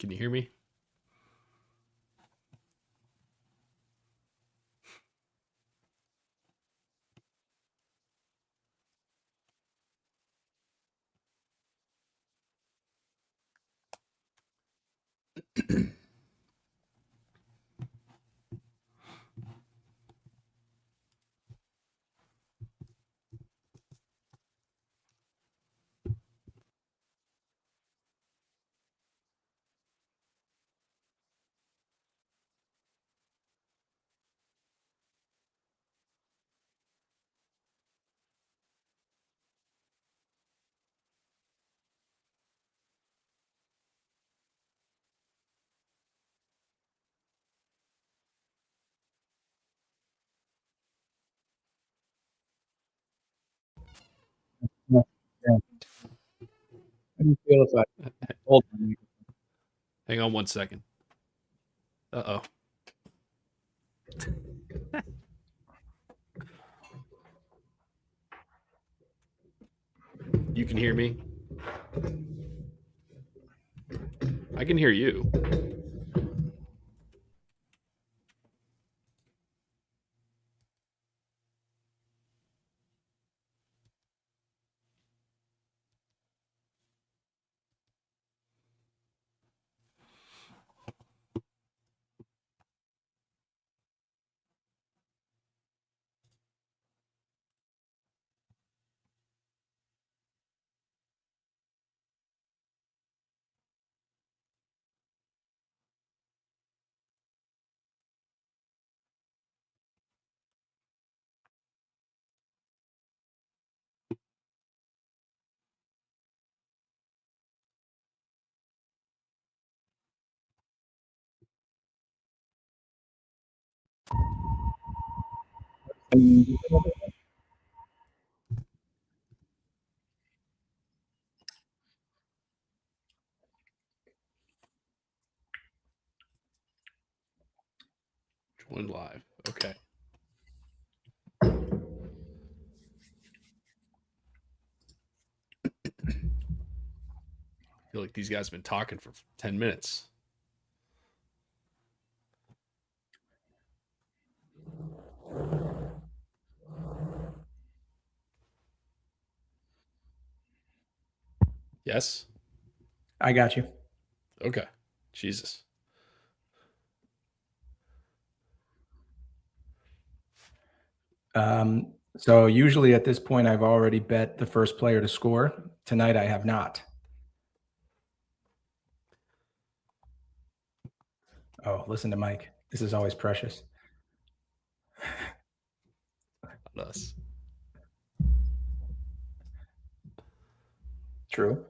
Can you hear me? Yeah. Yeah. How do you feel if I hold on? Hang on one second. Uh You can hear me? I can hear you. Join live. Okay. I feel like these guys have been talking for 10 minutes. Yes? I got you. Okay. Jesus. So usually at this point, I've already bet the first player to score. Tonight, I have not. Oh, listen to Mike. This is always precious. Not us. True.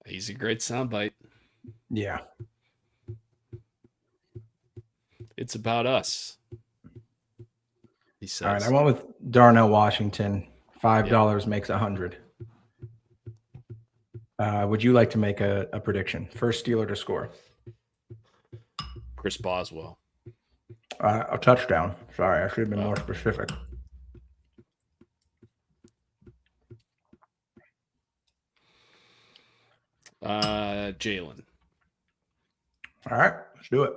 He's a great soundbite. Yeah. It's about us. He All right. I says. went with Darnell Washington. $5 makes 100. Would you like to make a prediction? First Steeler to score. Chris Boswell. A touchdown. Sorry, I should have been more specific. Jalen. All right, let's do it.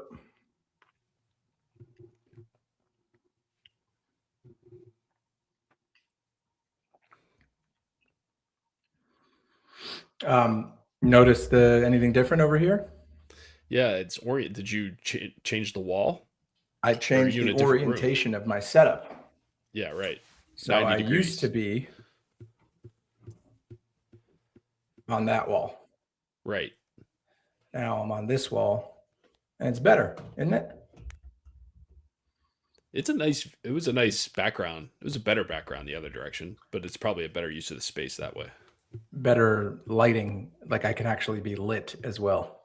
Notice anything different over here? Yeah, it's orient. Did you change the wall? I Or are changed you in the a different room? orientation of my setup. Yeah, right. So 90 I degrees. used to be on that wall. Right. Now I'm on this wall, and it's better, isn't it? It was a nice background. It was a better background the other direction, but it's probably a better use of the space that way. Better lighting, like I can actually be lit as well.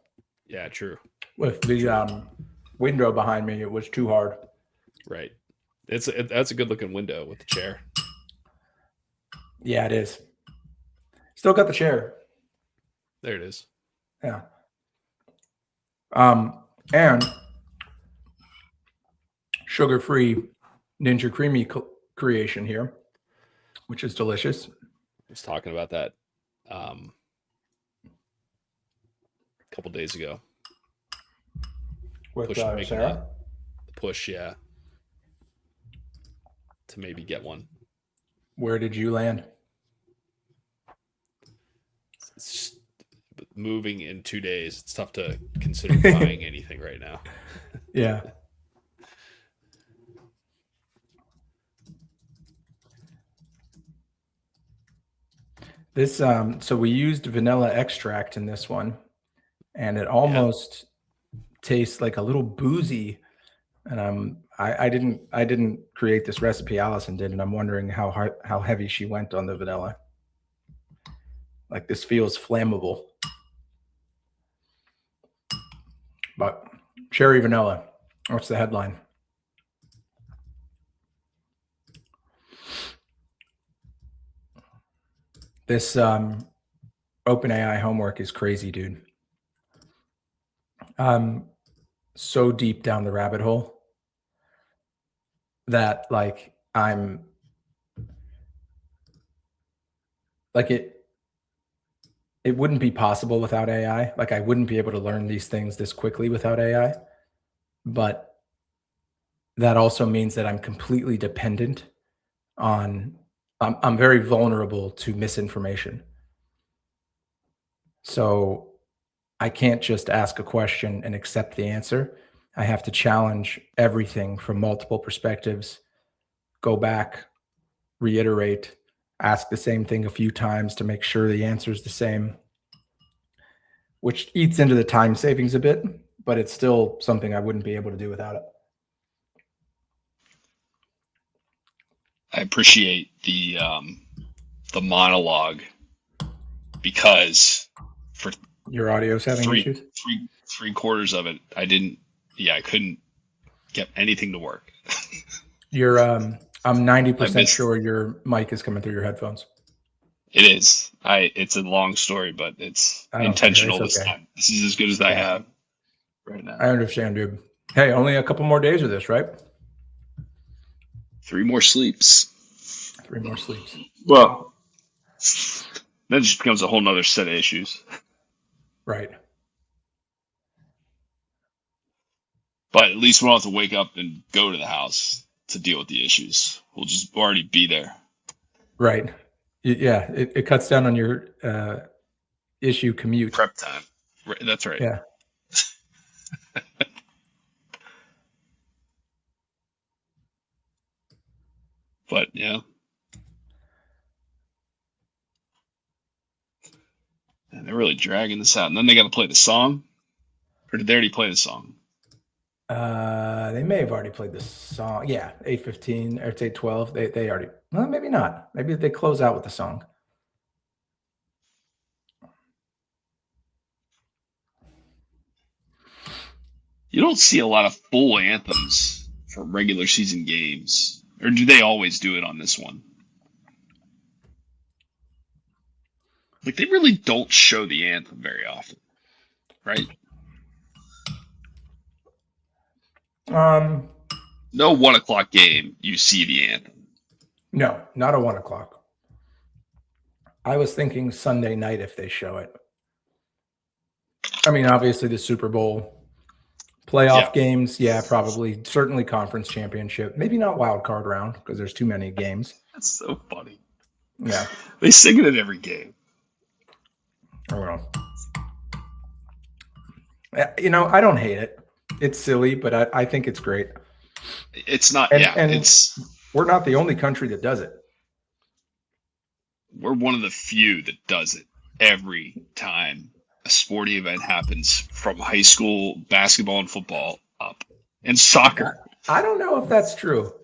Yeah, true. With the True. window behind me. It was too hard. Right. That's a good looking window with the chair. Yeah, it is. Still got the chair. There it is. Yeah. And sugar-free Ninja Creamy creation here, which is delicious. I was talking about that a couple days ago. With Making Sarah? the push, yeah, to maybe get one. Where did you land? It's just moving in 2 days. It's tough to consider buying anything right now. Yeah. This so we used vanilla extract in this one, and it almost tastes like a little boozy. And I didn't create this recipe. Allison did, and I'm wondering how heavy she went on the vanilla. Like, this feels flammable, but cherry vanilla. What's the headline? This OpenAI homework is crazy, dude. I'm so deep down the rabbit hole that I'm like it wouldn't be possible without AI. Like, I wouldn't be able to learn these things this quickly without AI. But that also means that I'm completely dependent on I'm very vulnerable to misinformation. So I can't just ask a question and accept the answer. I have to challenge everything from multiple perspectives, go back, reiterate, ask the same thing a few times to make sure the answer is the same, which eats into the time savings a bit, but it's still something I wouldn't be able to do without it. I appreciate the monologue, because for your audio's having issues? Three quarters of it, I couldn't get anything to work. I'm 90% sure your mic is coming through your headphones. It is. It's a long story, but it's intentional this time. This is as good as I have right now. I understand, dude. Hey, only a couple more days of this, right? 3 more sleeps. 3 more sleeps. Well, that just becomes a whole nother set of issues. Right. But at least we don't have to wake up and go to the house to deal with the issues. We'll just already be there. Right. Yeah. It cuts down on your issue commute. Prep time. Right, that's right. Yeah. But yeah. And they're really dragging this out. And then they got to play the song. Or did they already play the song? They may have already played the song. Yeah, 8:15 or it's 8:12. They already. Well, maybe not. Maybe they close out with the song. You don't see a lot of full anthems for regular season games. Or do they always do it on this one? Like, they really don't show the anthem very often, right? No 1 o'clock game, you see the anthem. No, not a 1 o'clock. I was thinking Sunday night if they show it. I mean, obviously the Super Bowl. Playoff games, yeah, probably. Certainly conference championship. Maybe not wild card round because there's too many games. That's so funny. Yeah. They sing it at every game. Oh, well. I don't hate it. It's silly, but I think it's great. It's not, we're not the only country that does it. We're one of the few that does it every time a sporting event happens, from high school basketball and football up, and soccer. I don't know if that's true.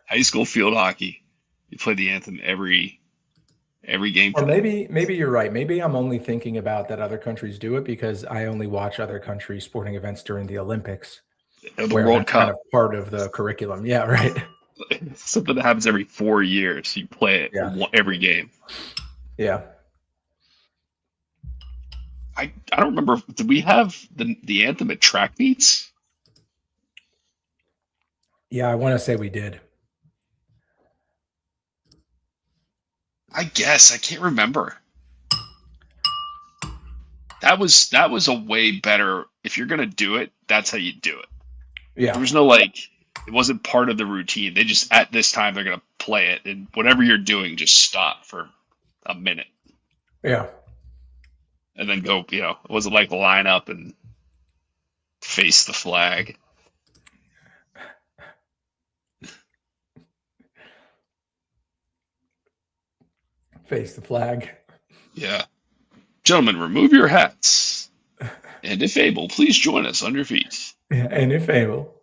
High school field hockey, you play the anthem every game. Or maybe you're right. Maybe I'm only thinking about that other countries do it because I only watch other countries' sporting events during the Olympics. The where World that's kind Cup. of part of the curriculum. Yeah, right. Something that happens every 4 years. You play it Yeah. every game. Yeah. I don't remember. Did we have the anthem at track meets? Yeah, I want to say we did. I guess I can't remember. That was a way better. If you're gonna do it, that's how you do it. There Yeah. was no like. It wasn't part of the routine. They just at this time they're gonna play it, and whatever you're doing, just stop for a minute Yeah. and then go. It wasn't like line up and face the flag. Face the flag. Yeah, gentlemen, remove your hats, and if able, please join us on your feet. Yeah, and if able.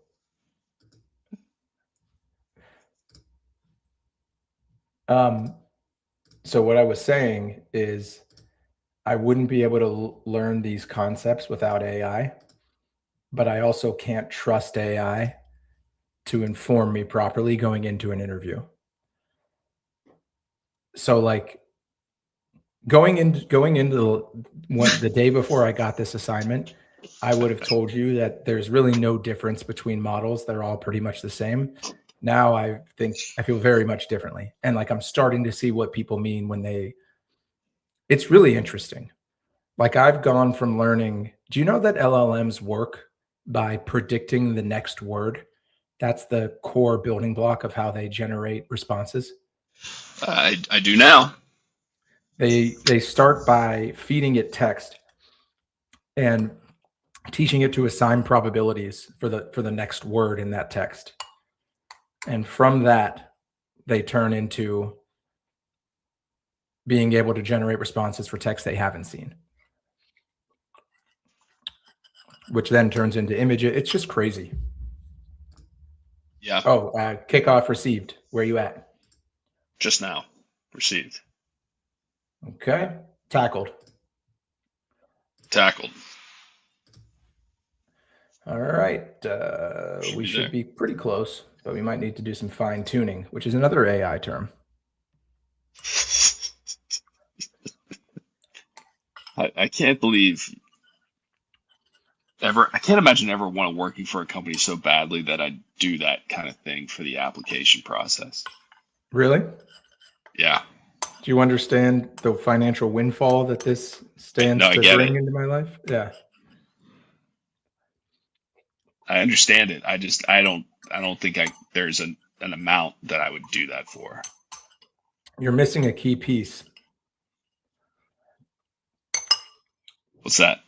So what I was saying is I wouldn't be able to learn these concepts without AI, but I also can't trust AI to inform me properly going into an interview. So like going into the day before I got this assignment, I would have told you that there's really no difference between models. They're all pretty much the same. Now I feel very much differently. And like I'm starting to see what people mean when it's really interesting. Like I've gone from learning, do you know that LLMs work by predicting the next word? That's the core building block of how they generate responses. I do now. They start by feeding it text and teaching it to assign probabilities for the next word in that text. And from that, they turn into being able to generate responses for text they haven't seen, which then turns into images. It's just crazy. Yeah. Oh, kickoff received. Where you at? Just now. Received. Okay. Tackled. Tackled. All right. We should be pretty close, but we might need to do some fine tuning, which is another AI term. I can't believe I can't imagine ever want working for a company so badly that I'd do that kind of thing for the application process. Really? Yeah. Do you understand the financial windfall that this stands to bring into my life? Yeah. I understand it. I don't think there's an amount that I would do that for. You're missing a key piece. What's that?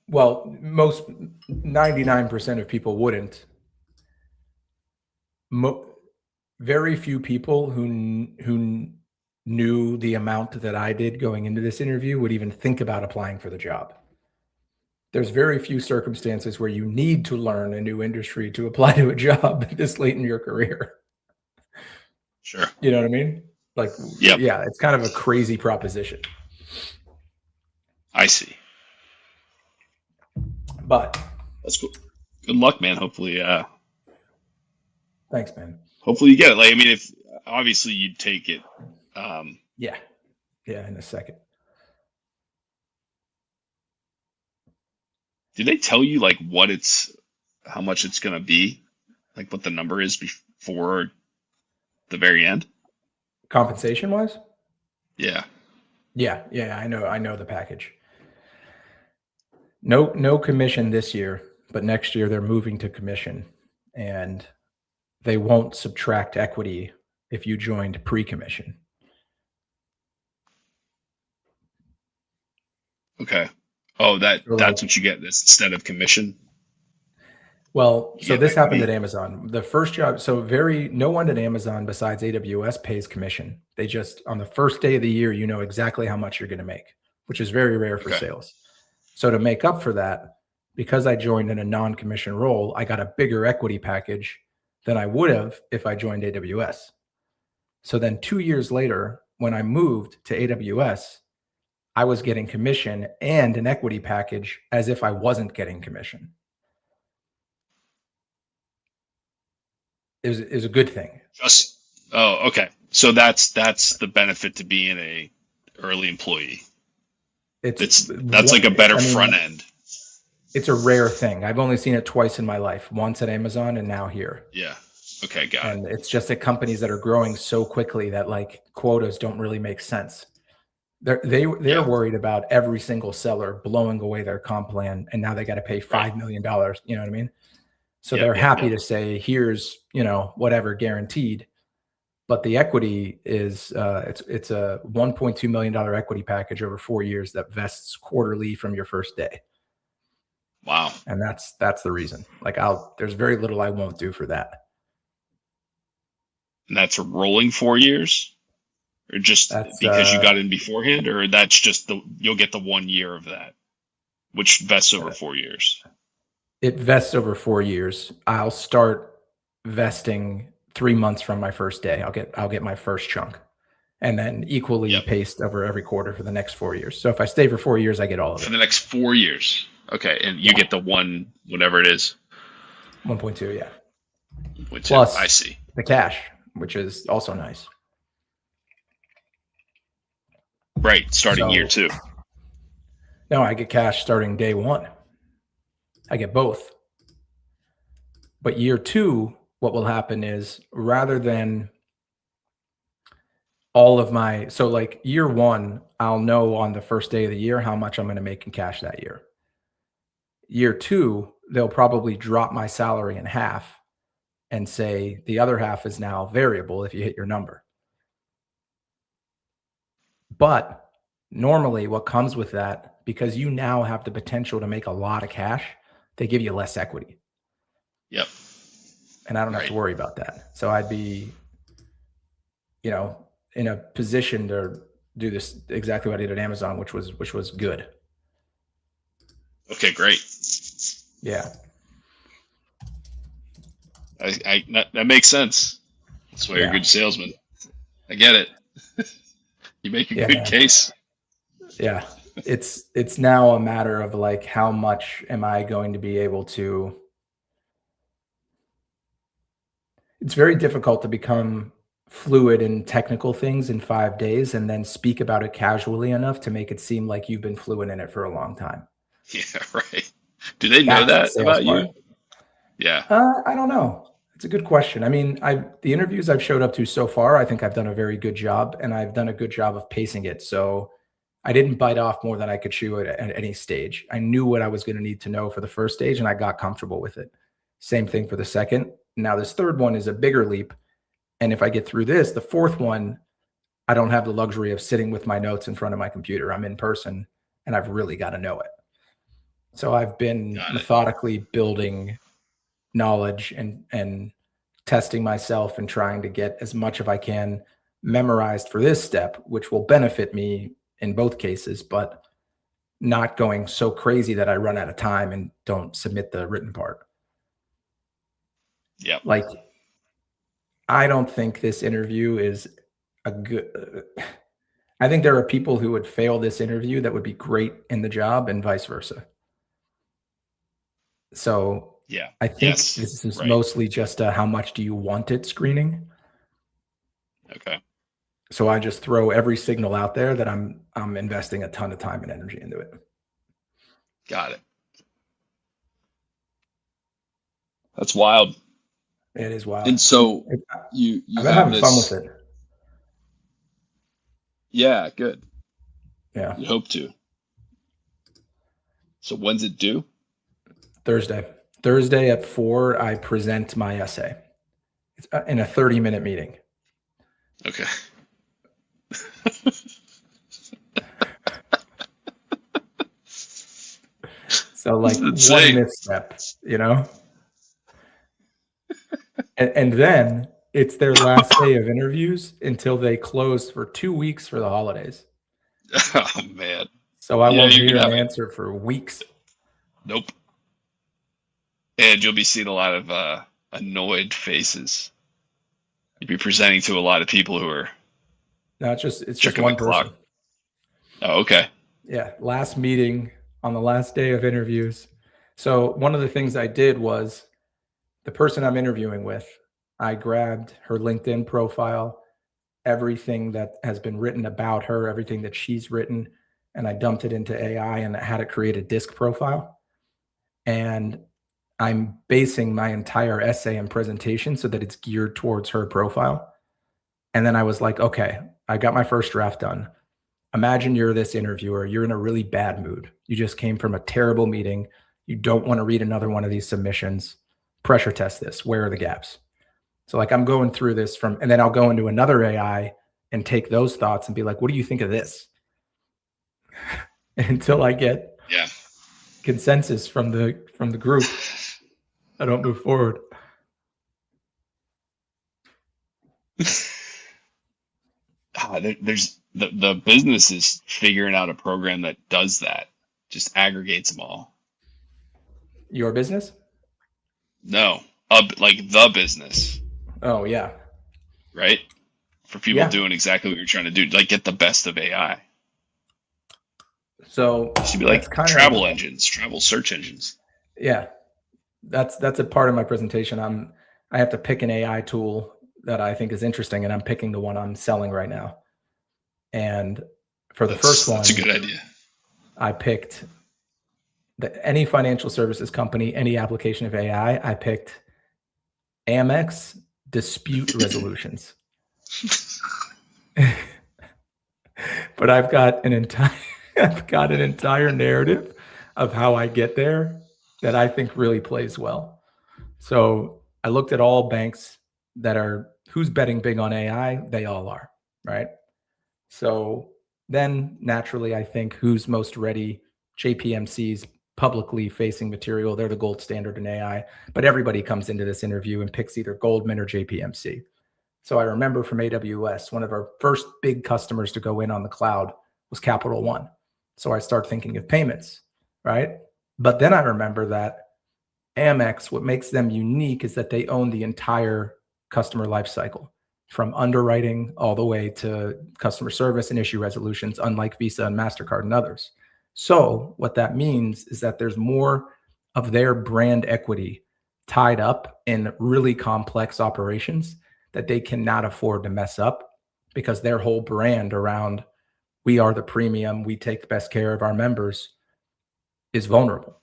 Well, 99% of people wouldn't. Very few people who knew the amount that I did going into this interview would even think about applying for the job. There's very few circumstances where you need to learn a new industry to apply to a job this late in your career. Sure. You know what I mean? Like, yep. Yeah, it's kind of a crazy proposition. I see. But that's cool. Good luck, man. Hopefully, thanks, man. Hopefully you get it. Like, I mean, if obviously you'd take it. Yeah, in a second. Did they tell you like how much it's gonna be, like what the number is before the very end? Compensation wise? Yeah. Yeah. I know the package. No commission this year, but next year they're moving to commission, and they won't subtract equity if you joined pre-commission. Okay. Oh, that's what you get this instead of commission. Well, so this happened at Amazon. The first job, no one at Amazon besides AWS pays commission. They just, on the first day of the year, you know exactly how much you're going to make, which is very rare for sales. So to make up for that, because I joined in a non-commission role, I got a bigger equity package than I would have if I joined AWS. So then 2 years later, when I moved to AWS, I was getting commission and an equity package as if I wasn't getting commission. is a good thing. Just okay. So that's the benefit to being a early employee. That's like a better front end. It's a rare thing. I've only seen it twice in my life. Once at Amazon and now here. Yeah. Okay, got and it. it's just at companies that are growing so quickly that like quotas don't really make sense. They're worried about every single seller blowing away their comp plan, and now they got to pay $5 million. You know what I mean? So they're happy to say, here's, whatever guaranteed. But the equity is it's a $1.2 million equity package over 4 years that vests quarterly from your first day. Wow. And that's the reason. Like there's very little I won't do for that. And that's a rolling 4 years? Or just because you got in beforehand, or that's just you'll get the 1 year of that, which vests over 4 years? It vests over 4 years. I'll start vesting 3 months from my first day. I'll get my first chunk, and then equally paced over every quarter for the next 4 years. So if I stay for 4 years, I get all of it. For the next 4 years. Okay. And you get the one, whatever it is. 1.2, yeah. 1.2. Plus I see. the cash, which is also nice. Right. Starting year 2. No, I get cash starting day 1. I get both. But year 2, what will happen is rather than all of my, so like year 1, I'll know on the first day of the year how much I'm going to make in cash that year. Year 2, they'll probably drop my salary in half and say the other half is now variable if you hit your number. But normally what comes with that, because you now have the potential to make a lot of cash, they give you less equity. Yep. And I don't have to worry about that. So I'd be, in a position to do this exactly what I did at Amazon, which was good. Okay, great. Yeah. That makes sense. That's why you're a good salesman. I get it. You make a good case. Yeah. It's now a matter of like, how much am I going to be able to, it's very difficult to become fluid in technical things in 5 days and then speak about it casually enough to make it seem like you've been fluid in it for a long time. Yeah, right. Do they know that about you? Yeah. I don't know. It's a good question. I mean, the interviews I've showed up to so far, I think I've done a very good job, and I've done a good job of pacing it. So I didn't bite off more than I could chew at any stage. I knew what I was going to need to know for the first stage, and I got comfortable with it. Same thing for the second. Now this third one is a bigger leap. And if I get through this, the fourth one, I don't have the luxury of sitting with my notes in front of my computer. I'm in person, and I've really got to know it. So I've been methodically building knowledge and testing myself and trying to get as much of I can memorized for this step, which will benefit me in both cases, but not going so crazy that I run out of time and don't submit the written part. Yeah. Like, I don't think this interview is a good, I think there are people who would fail this interview that would be great in the job and vice versa. So yeah, I think this is mostly just a how much do you want it screening. Okay. So I just throw every signal out there that I'm investing a ton of time and energy into it. Got it. That's wild. It is wild. And so you I've been having fun with it. Yeah, good. Yeah. You hope to. So when's it due? Thursday at 4, I present my essay. It's in a 30-minute meeting. Okay. So like one misstep, and then it's their last day of interviews until they close for 2 weeks for the holidays. Oh man. So I won't hear an answer for weeks. Nope. And you'll be seeing a lot of annoyed faces. You'll be presenting to a lot of people who are it's just one person. Oh, okay. Yeah. Last meeting on the last day of interviews. So one of the things I did was the person I'm interviewing with, I grabbed her LinkedIn profile, everything that has been written about her, everything that she's written, and I dumped it into AI and had it create a disc profile. And I'm basing my entire essay and presentation so that it's geared towards her profile. And then I was like, okay, I got my first draft done. Imagine you're this interviewer, you're in a really bad mood. You just came from a terrible meeting. You don't want to read another one of these submissions. Pressure test this. Where are the gaps? So like I'm going through this and then I'll go into another AI and take those thoughts and be like, what do you think of this? Until I get consensus from the group, I don't move forward. There's the business is figuring out a program that does that, just aggregates them all. Your business? No, like the business. Oh yeah, right? For people doing exactly what you're trying to do, like get the best of AI. So it should be like travel engines, travel search engines. Yeah, that's a part of my presentation. I have to pick an AI tool that I think is interesting, and I'm picking the one I'm selling right now. And for the first one, that's a good idea. I picked any financial services company, any application of AI. I picked Amex dispute resolutions. But I've got an entire narrative of how I get there that I think really plays well. So I looked at all banks that are who's betting big on AI. They all are, right? So then naturally, I think who's most ready, JPMC's publicly facing material. They're the gold standard in AI, but everybody comes into this interview and picks either Goldman or JPMC. So I remember from AWS, one of our first big customers to go in on the cloud was Capital One. So I start thinking of payments, right? But then I remember that Amex, what makes them unique is that they own the entire customer lifecycle, from underwriting all the way to customer service and issue resolutions, unlike Visa and MasterCard and others. So what that means is that there's more of their brand equity tied up in really complex operations that they cannot afford to mess up, because their whole brand around we are the premium, we take the best care of our members is vulnerable.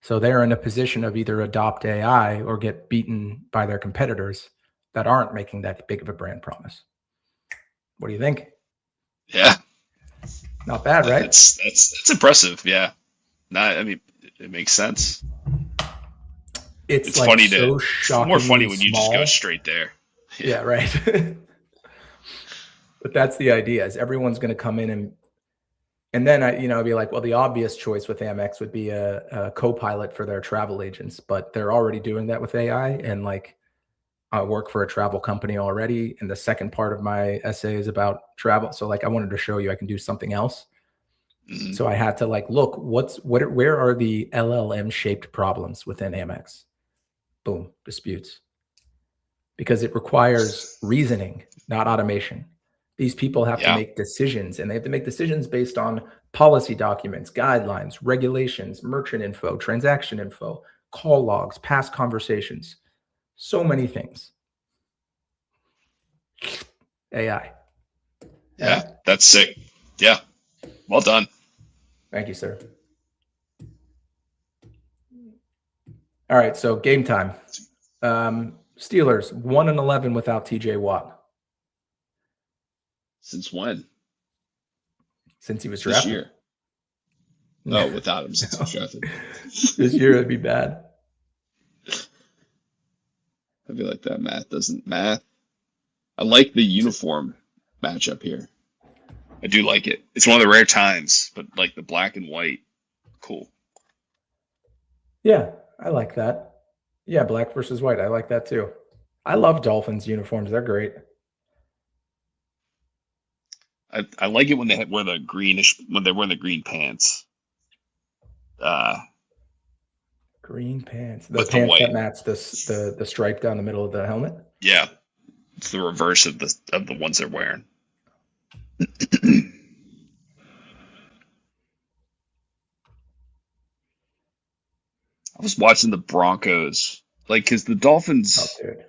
So they're in a position of either adopt AI or get beaten by their competitors that aren't making that big of a brand promise. What do you think? Yeah. Not bad, right? That's impressive. Yeah. I mean, it makes sense. It's like funny so it's more funny when you just go straight there. Yeah, right. But that's the idea, is everyone's going to come in and then I'd be like, well, the obvious choice with Amex would be a co-pilot for their travel agents, but they're already doing that with AI. And like, I work for a travel company already, and the second part of my essay is about travel. So like, I wanted to show you I can do something else. Mm-hmm. So I had to like, look, where are the LLM shaped problems within Amex? Boom, disputes. Because it requires reasoning, not automation. These people have to make decisions, and they have to make decisions based on policy documents, guidelines, regulations, merchant info, transaction info, call logs, past conversations, so many things. AI. Yeah, that's sick. Yeah. Well done. Thank you, sir. All right, so game time. Steelers 1-11 without TJ Watt. Since when? Since he was drafted. This year. No, without him since he was drafted. This year it'd be bad. I feel like that math doesn't math. I like the uniform matchup here. I do like it. It's one of the rare times, but like the black and white, cool. Yeah, I like that. Yeah, black versus white. I like that too. I love Dolphins uniforms. They're great. I like it when they wear the greenish, when they're wearing the green pants. Green pants. The pants that match the stripe down the middle of the helmet. Yeah, it's the reverse of the ones they're wearing. I was watching the Broncos, like, because the Dolphins. Oh, dude.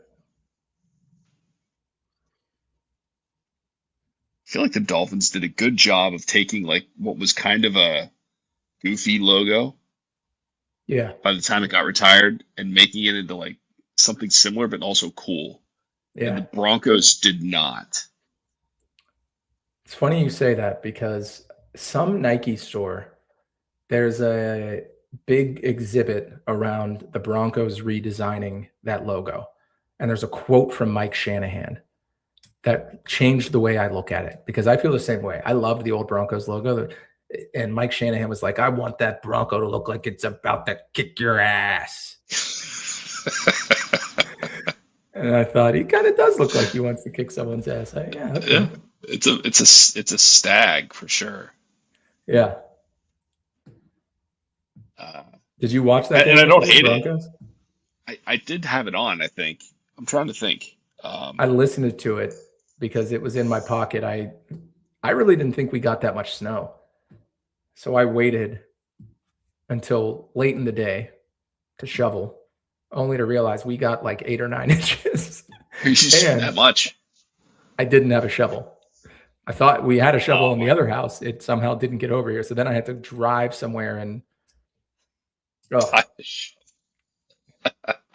feel like the Dolphins did a good job of taking like what was kind of a goofy logo Yeah. by the time it got retired and making it into like something similar but also cool. And the Yeah. Broncos did not. It's funny you say that because some Nike store, there's a big exhibit around the Broncos redesigning that logo. And there's a quote from Mike Shanahan that changed the way I look at it because I feel the same way. I loved the old Broncos logo. And Mike Shanahan was like, I want that Bronco to look like it's about to kick your ass. And I thought he kind of does look like he wants to kick someone's ass. Yeah, okay. Yeah, it's a stag for sure. Yeah. Uh, Did you watch that game? and I don't with the hate Broncos? it. I did have it on. I think I'm trying to think. I listened to it because it was in my pocket. I really didn't think we got that much snow. So I waited until late in the day to shovel, only to realize we got like 8 or 9 inches. And that much. I didn't have a shovel. I thought we had a shovel Oh. in the other house. It somehow didn't get over here. So then I had to drive somewhere and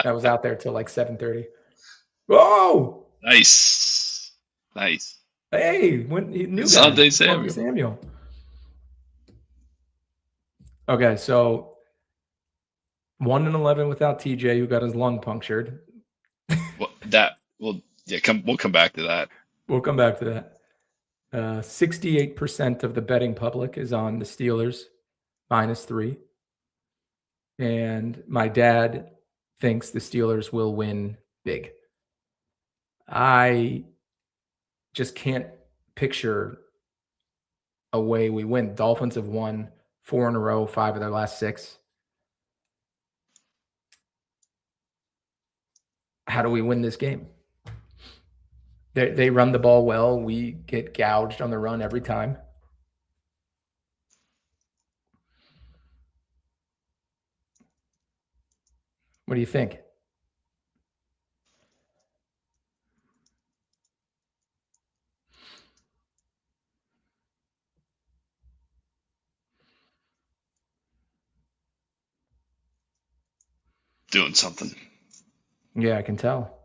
I was out there till like 7:30. Whoa! Nice. Hey, when new Sunday guy, Samuel. Samuel. Okay, so 1-11 without TJ, who got his lung punctured. We'll come back to that. We'll come back to that. 68% of the betting public is on the Steelers -3. And my dad thinks the Steelers will win big. I just can't picture a way we win. Dolphins have won 4 in a row, 5 of their last 6. How do we win this game? They run the ball well. We get gouged on the run every time. What do you think? Doing something. Yeah, I can tell.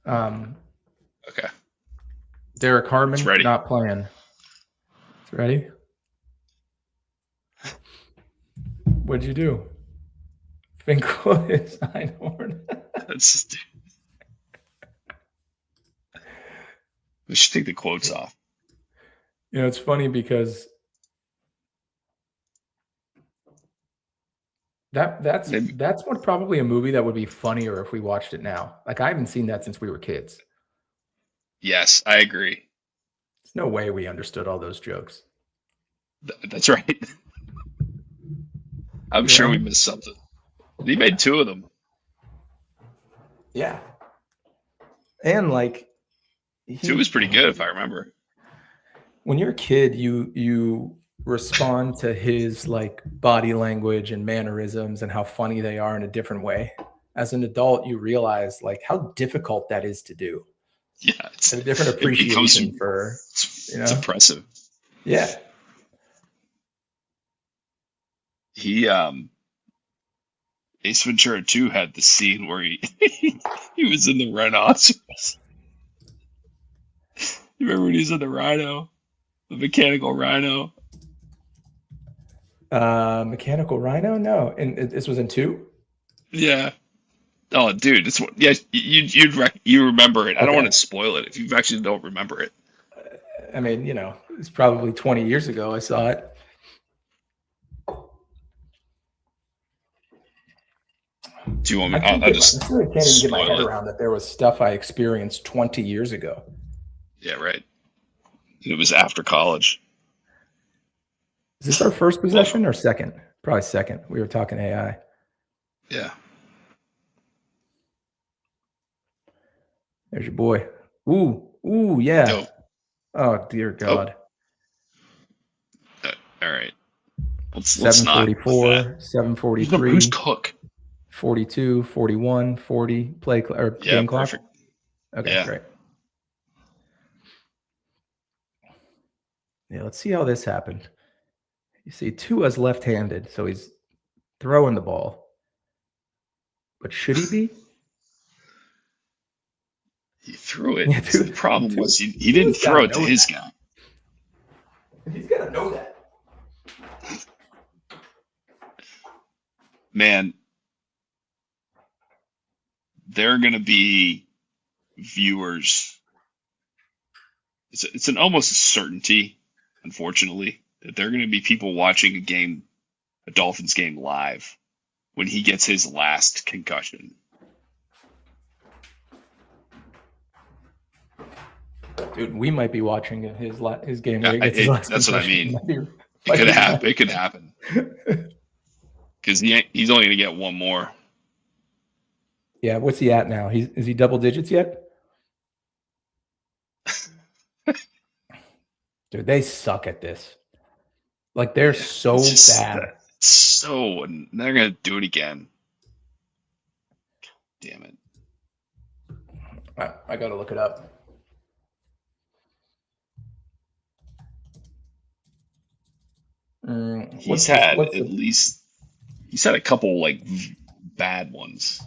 Okay. Derek Harmon It's ready. not playing. It's ready. What'd you do? Finkel is Einhorn. That's. We should take the quotes off. You know, it's funny because that's what probably a movie that would be funnier if we watched it now. Like I haven't seen that since we were kids. Yes, I agree. There's no way we understood all those jokes. That's right. I'm sure we missed something. He made 2 of them. Yeah. And like 2 was pretty good if I remember. When you're a kid, you respond to his like body language and mannerisms and how funny they are in a different way. As an adult, you realize like how difficult that is to do. Yeah, it's a different appreciation for. It's impressive. Yeah. He Ace Ventura 2 had the scene where he was in the rhinoceros. You remember when he was in the rhino? The mechanical rhino? Mechanical rhino? No. And this was in 2? Yeah. Oh, dude, it's yeah. You remember it. I don't want to spoil it if you actually don't remember it. I mean, you know, it's probably 20 years ago I saw it. Do you want me? I can't even get my head around that there was stuff I experienced 20 years ago. Yeah, right. It was after college. Is this our first possession or second? Probably second. We were talking AI. Yeah. There's your boy. Ooh, yeah. Dope. Oh, dear God. All right. Let's 744, not. 743. Who's Cook? 42, 41, 40 play or Yeah, game clock. perfect. Okay, Yeah. great. Yeah, let's see how this happened. You see, Tua's left-handed, so he's throwing the ball. But should he be? He threw it. Yeah, So the dude. problem was he didn't throw it to his guy. He's got to know that. Man, there are going to be viewers. It's an almost a certainty, unfortunately, that there are going to be people watching a Dolphins game live when he gets his last concussion. Dude, we might be watching his game. Yeah, Where he gets his last that's what I concussion. mean. It could happen. It could happen. Because he's only going to get one more. Yeah, what's he at now? Is he double digits yet? Dude, they suck at this. Like they're so bad. So they're going to do it again. Damn it. I got to look it up. He's had a couple like bad ones.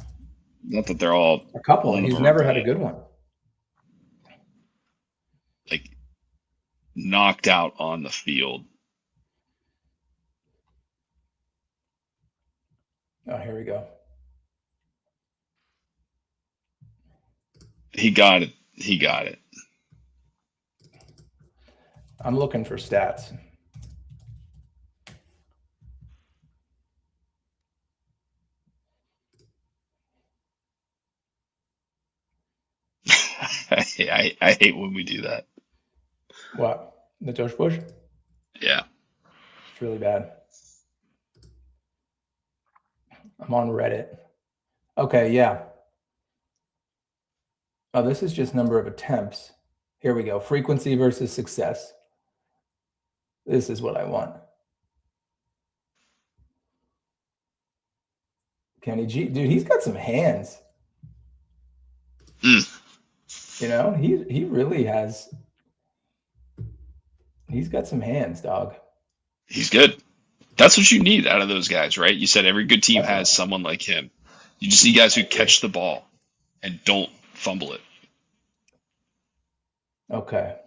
Not that they're all a couple. He's never had a good one. Like knocked out on the field. Oh, here we go. He got it. I'm looking for stats. I hate when we do that. What? The Josh Bush? Yeah. It's really bad. I'm on Reddit. Okay, yeah. Oh, this is just number of attempts. Here we go. Frequency versus success. This is what I want. Kenny G, dude, he's got some hands. You know, he really has. He's got some hands, dog. He's good. That's what you need out of those guys, right? You said every good team has someone like him. You just need guys who catch the ball and don't fumble it. Okay.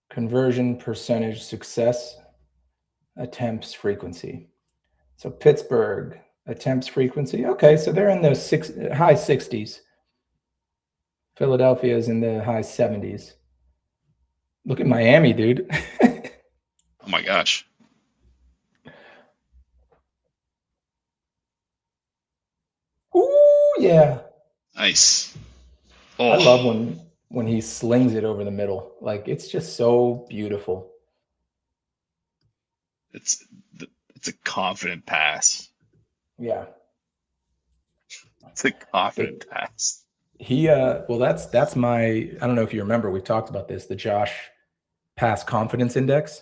Conversion percentage, success, attempts, frequency. So Pittsburgh, attempts, frequency. Okay, so they're in the high 60s. Philadelphia is in the high 70s. Look at Miami, dude. Oh my gosh. Ooh, yeah. Nice. Oh. I love when he slings it over the middle. Like it's just so beautiful. It's a confident pass. Yeah. It's a confident pass. Well, that's my, I don't know if you remember, we talked about this, the Josh pass confidence index,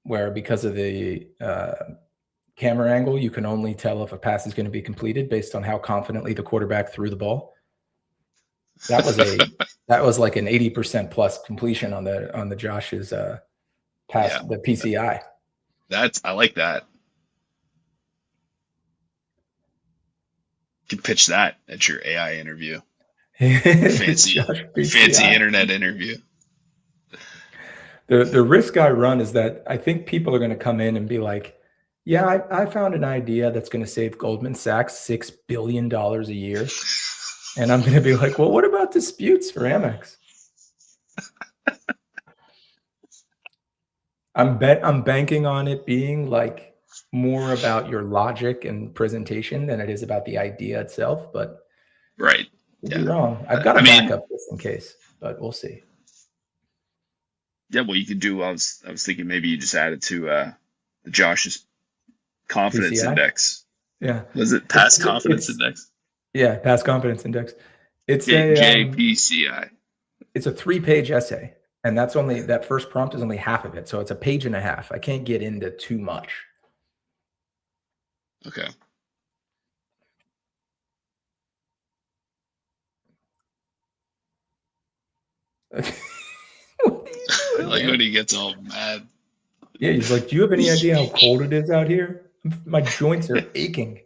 where because of the camera angle, you can only tell if a pass is going to be completed based on how confidently the quarterback threw the ball. That was like an 80% plus completion on the Josh's pass, the PCI. I like that. You can pitch that at your AI interview. Fancy internet interview. The risk I run is that I think people are going to come in and be like, yeah, I found an idea that's going to save Goldman Sachs $6 billion a year. And I'm going to be like, well, what about disputes for Amex? I'm banking on it being like more about your logic and presentation than it is about the idea itself. But right, yeah, be wrong. I've got a backup just in case, but we'll see. Yeah, well, you could do. I was thinking maybe you just add it to the Josh's confidence PCI? Index. Yeah, was it past confidence index? Yeah, past confidence index. It's JPCI. It's a 3-page essay, and that first prompt is only half of it, so it's a page and a half. I can't get into too much. Okay. What are you I doing, like man? when he gets all mad. Yeah, he's like, "Do you have any idea how cold it is out here? My joints are aching."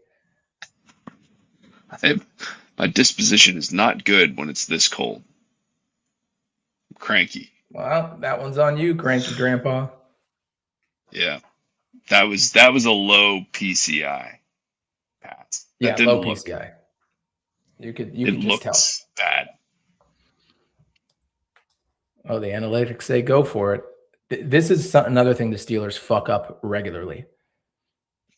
My disposition is not good when it's this cold. I'm cranky. Well, that one's on you, cranky grandpa. Yeah, that was a low PCI pass. That Yeah, didn't low look. PCI. You It could just tell. looks bad. Oh, the analytics say go for it. This is another thing the Steelers fuck up regularly.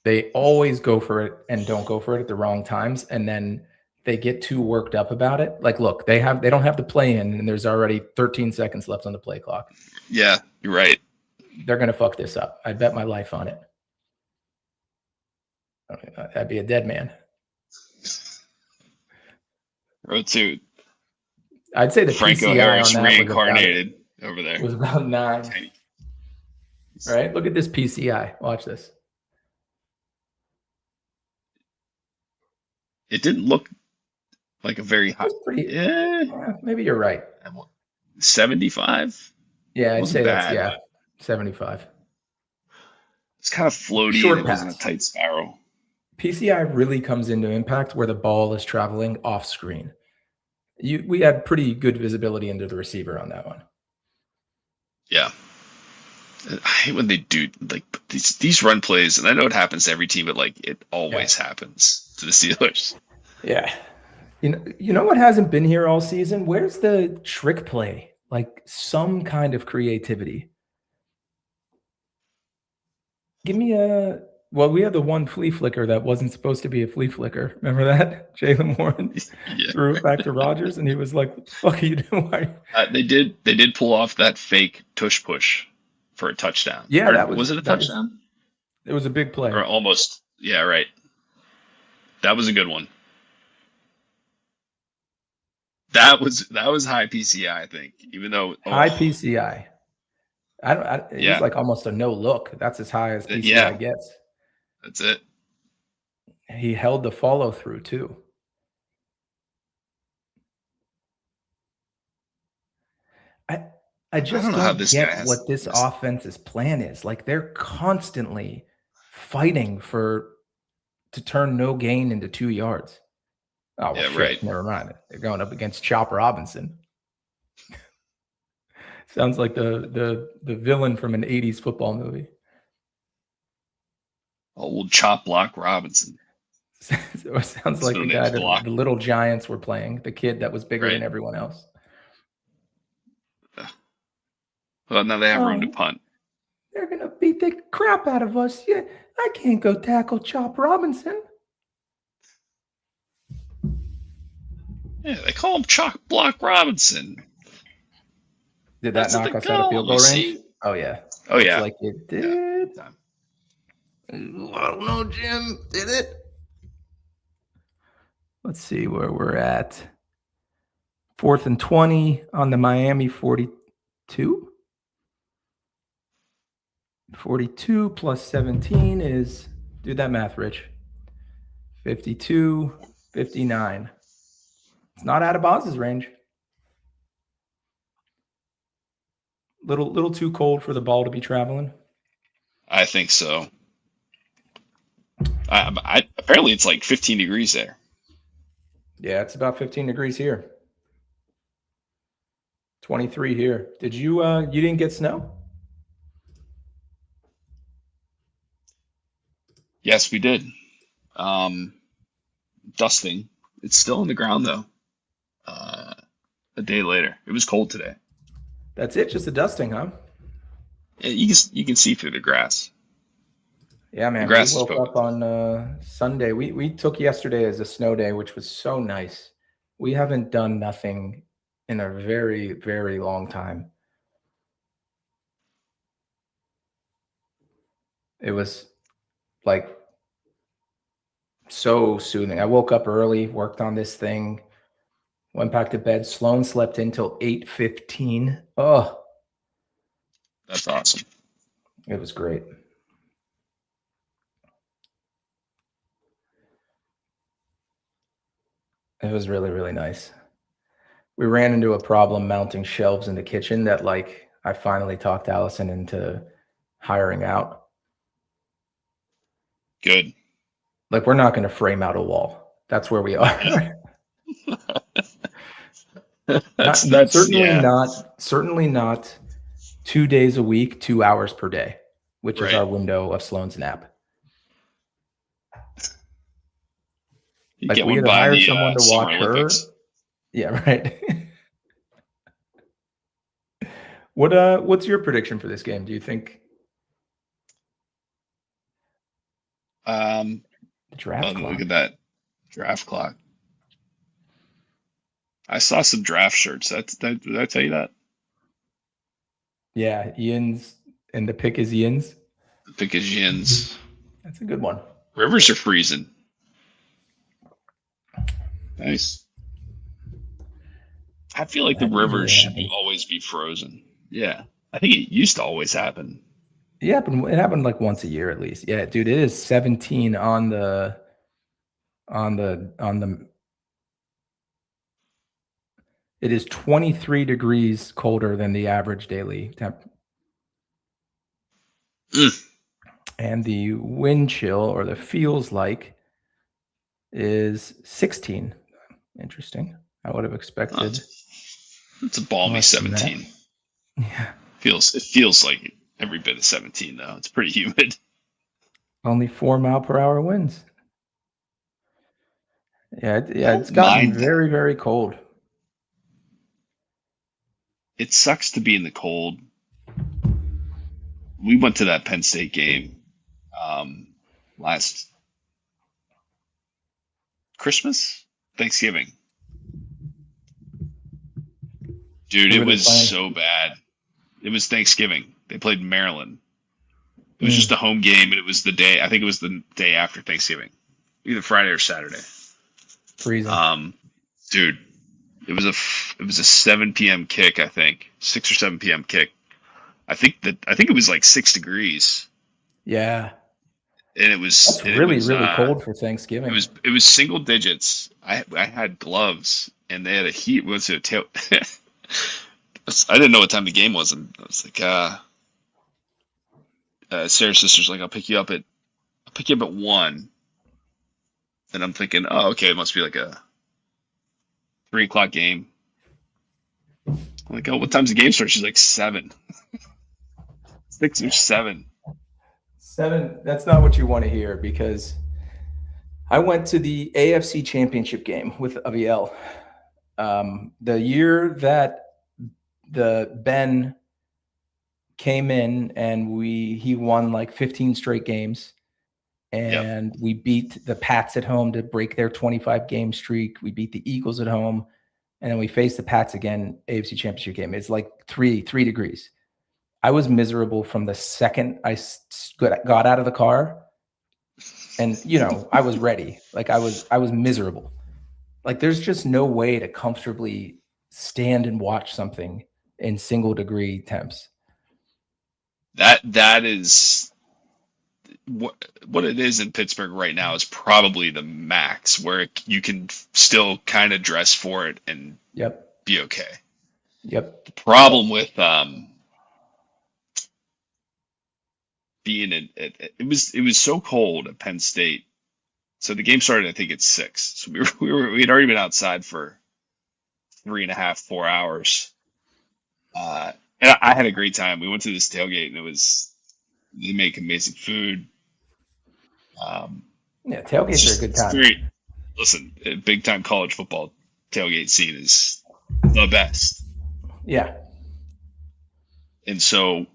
They always go for it and don't go for it at the wrong times, and then they get too worked up about it. Like, look, they don't have to play in, and there's already 13 seconds left on the play clock. Yeah, you're right. They're gonna fuck this up. I bet my life on it. I'd be a dead man. Row two. I'd say the Franco PCI Harris on that reincarnated over there. was about 9. Tiny. Right? Look at this PCI. Watch this. It didn't look like a very high. That's pretty. Yeah, Yeah, maybe you're right. 75. Yeah, I'd Wasn't say that's bad. 75. It's kind of floaty Short and it wasn't a pass. tight spiral. PCI really comes into impact where the ball is traveling off screen. We had pretty good visibility into the receiver on that one. Yeah. I hate when they do like these run plays, and I know it happens to every team, but like it always happens to the Steelers. Yeah. You know what hasn't been here all season? Where's the trick play? Like some kind of creativity. Give me we had the one flea flicker that wasn't supposed to be a flea flicker. Remember that? Jalen Warren Yeah. threw it back to Rodgers, and he was like, "What the fuck are you doing?" They did pull off that fake tush push for a touchdown. Yeah, Or was it a touchdown? It was a big play. Or almost. Yeah, right. That was a good one. That was high PCI, I think. Even though High PCI. It was like almost a no look. That's as high as PCI gets. That's it. He held the follow through too. I just don't get what this offense's plan is. Like they're constantly fighting to turn no gain into 2 yards. Oh, well, Yeah, shit. right. Never mind. They're going up against Chop Robinson. Sounds like the villain from an 80s football movie. Old Chop Block Robinson. So it sounds like the guy that the Little Giants were playing, the kid that was bigger than everyone else. Well, now they have room to punt. They're going to beat the crap out of us. Yeah, I can't go tackle Chop Robinson. Yeah, they call him Chop Block Robinson. Did that knock us out of field goal range? Oh, yeah. Oh, yeah. Like it did. Yeah. I don't know, Jim. Did it? Let's see where we're at. 4th and 20 on the Miami 42. 42 plus 17 is, do that math, Rich. 52, 59. It's not out of Boz's range. Little too cold for the ball to be traveling. I think so. Apparently it's like 15 degrees there. Yeah, it's about 15 degrees here. 23 here. Did you you didn't get snow? Yes, we did. Dusting. It's still on the ground though. A day later. It was cold today. That's it, just a dusting, huh? Yeah, you can see through the grass. Yeah, man. We woke up on Sunday. We took yesterday as a snow day, which was so nice. We haven't done nothing in a very, very long time. It was like so soothing. I woke up early, worked on this thing, went back to bed. Sloan slept until 8:15. Oh, that's awesome. It was great. It was really, really nice. we ran into a problem mounting shelves in the kitchen that like I finally talked Allison into hiring out. Good. Like we're not going to frame out a wall. That's where we are. Yeah. Not, that's certainly not 2 days a week, 2 hours per day, which is right. our window of Sloan's nap. You Like get we one either by hire the someone to Summer watch Olympics. her. Yeah, right. What's your prediction for this game? Do you think The draft clock? Look at that draft clock. I saw some draft shirts. Did I tell you that? Yeah, Ian's, and the pick is Ian's. The pick is Yin's. That's a good one. Rivers are freezing. Nice. I feel like the That usually rivers should happens. always be frozen. Yeah. I think it used to always happen. Yeah, but it happened like once a year at least. Yeah, dude, it is 17 on the it is 23 degrees colder than the average daily temp. And the wind chill, or the feels like, is 16. Interesting. I would have expected. It's a balmy less than that. 17. Yeah. It feels like every bit of 17 though. It's pretty humid. Only 4-mile-per-hour winds. Yeah, Don't it's gotten mind that. very, very cold. It sucks to be in the cold. We went to that Penn State game last Thanksgiving. Dude, it was so bad. It was Thanksgiving. They played Maryland. It was just a home game, and it was the day. I think it was the day after Thanksgiving, either Friday or Saturday. Freezing. Dude, it was a 7 p.m. kick. I think 6 or 7 p.m. kick. I think it was like 6 degrees. Yeah. And it was really cold for Thanksgiving. It was single digits. I had gloves, and they had a heat. Was it tail? I didn't know what time the game was, and I was like, Sarah's sister's like, I'll pick you up at 1. And I'm thinking, oh, okay, it must be like a 3 o'clock game. I'm like, oh, what time's the game start? She's like 7. 6 or 7. 7. That's not what you want to hear, because I went to the AFC Championship game with Aviel. The year that the Ben came in and he won like 15 straight games, and we beat the Pats at home to break their 25 game streak. We beat the Eagles at home, and then we faced the Pats again, AFC Championship game. It's like 3 degrees. I was miserable from the second I got out of the car, and I was ready. Like I was miserable. Like there's just no way to comfortably stand and watch something in single degree temps. That is what it is in Pittsburgh right now is probably the max where you can still kind of dress for it and be okay. Yep. The problem with being it was so cold at Penn State. So the game started, I think, at 6. So we had already been outside for 3.5, 4 hours. And I had a great time. We went to this tailgate, and they make amazing food. Tailgates are a good time. Great. Listen, big time college football tailgate scene is the best. Yeah. And so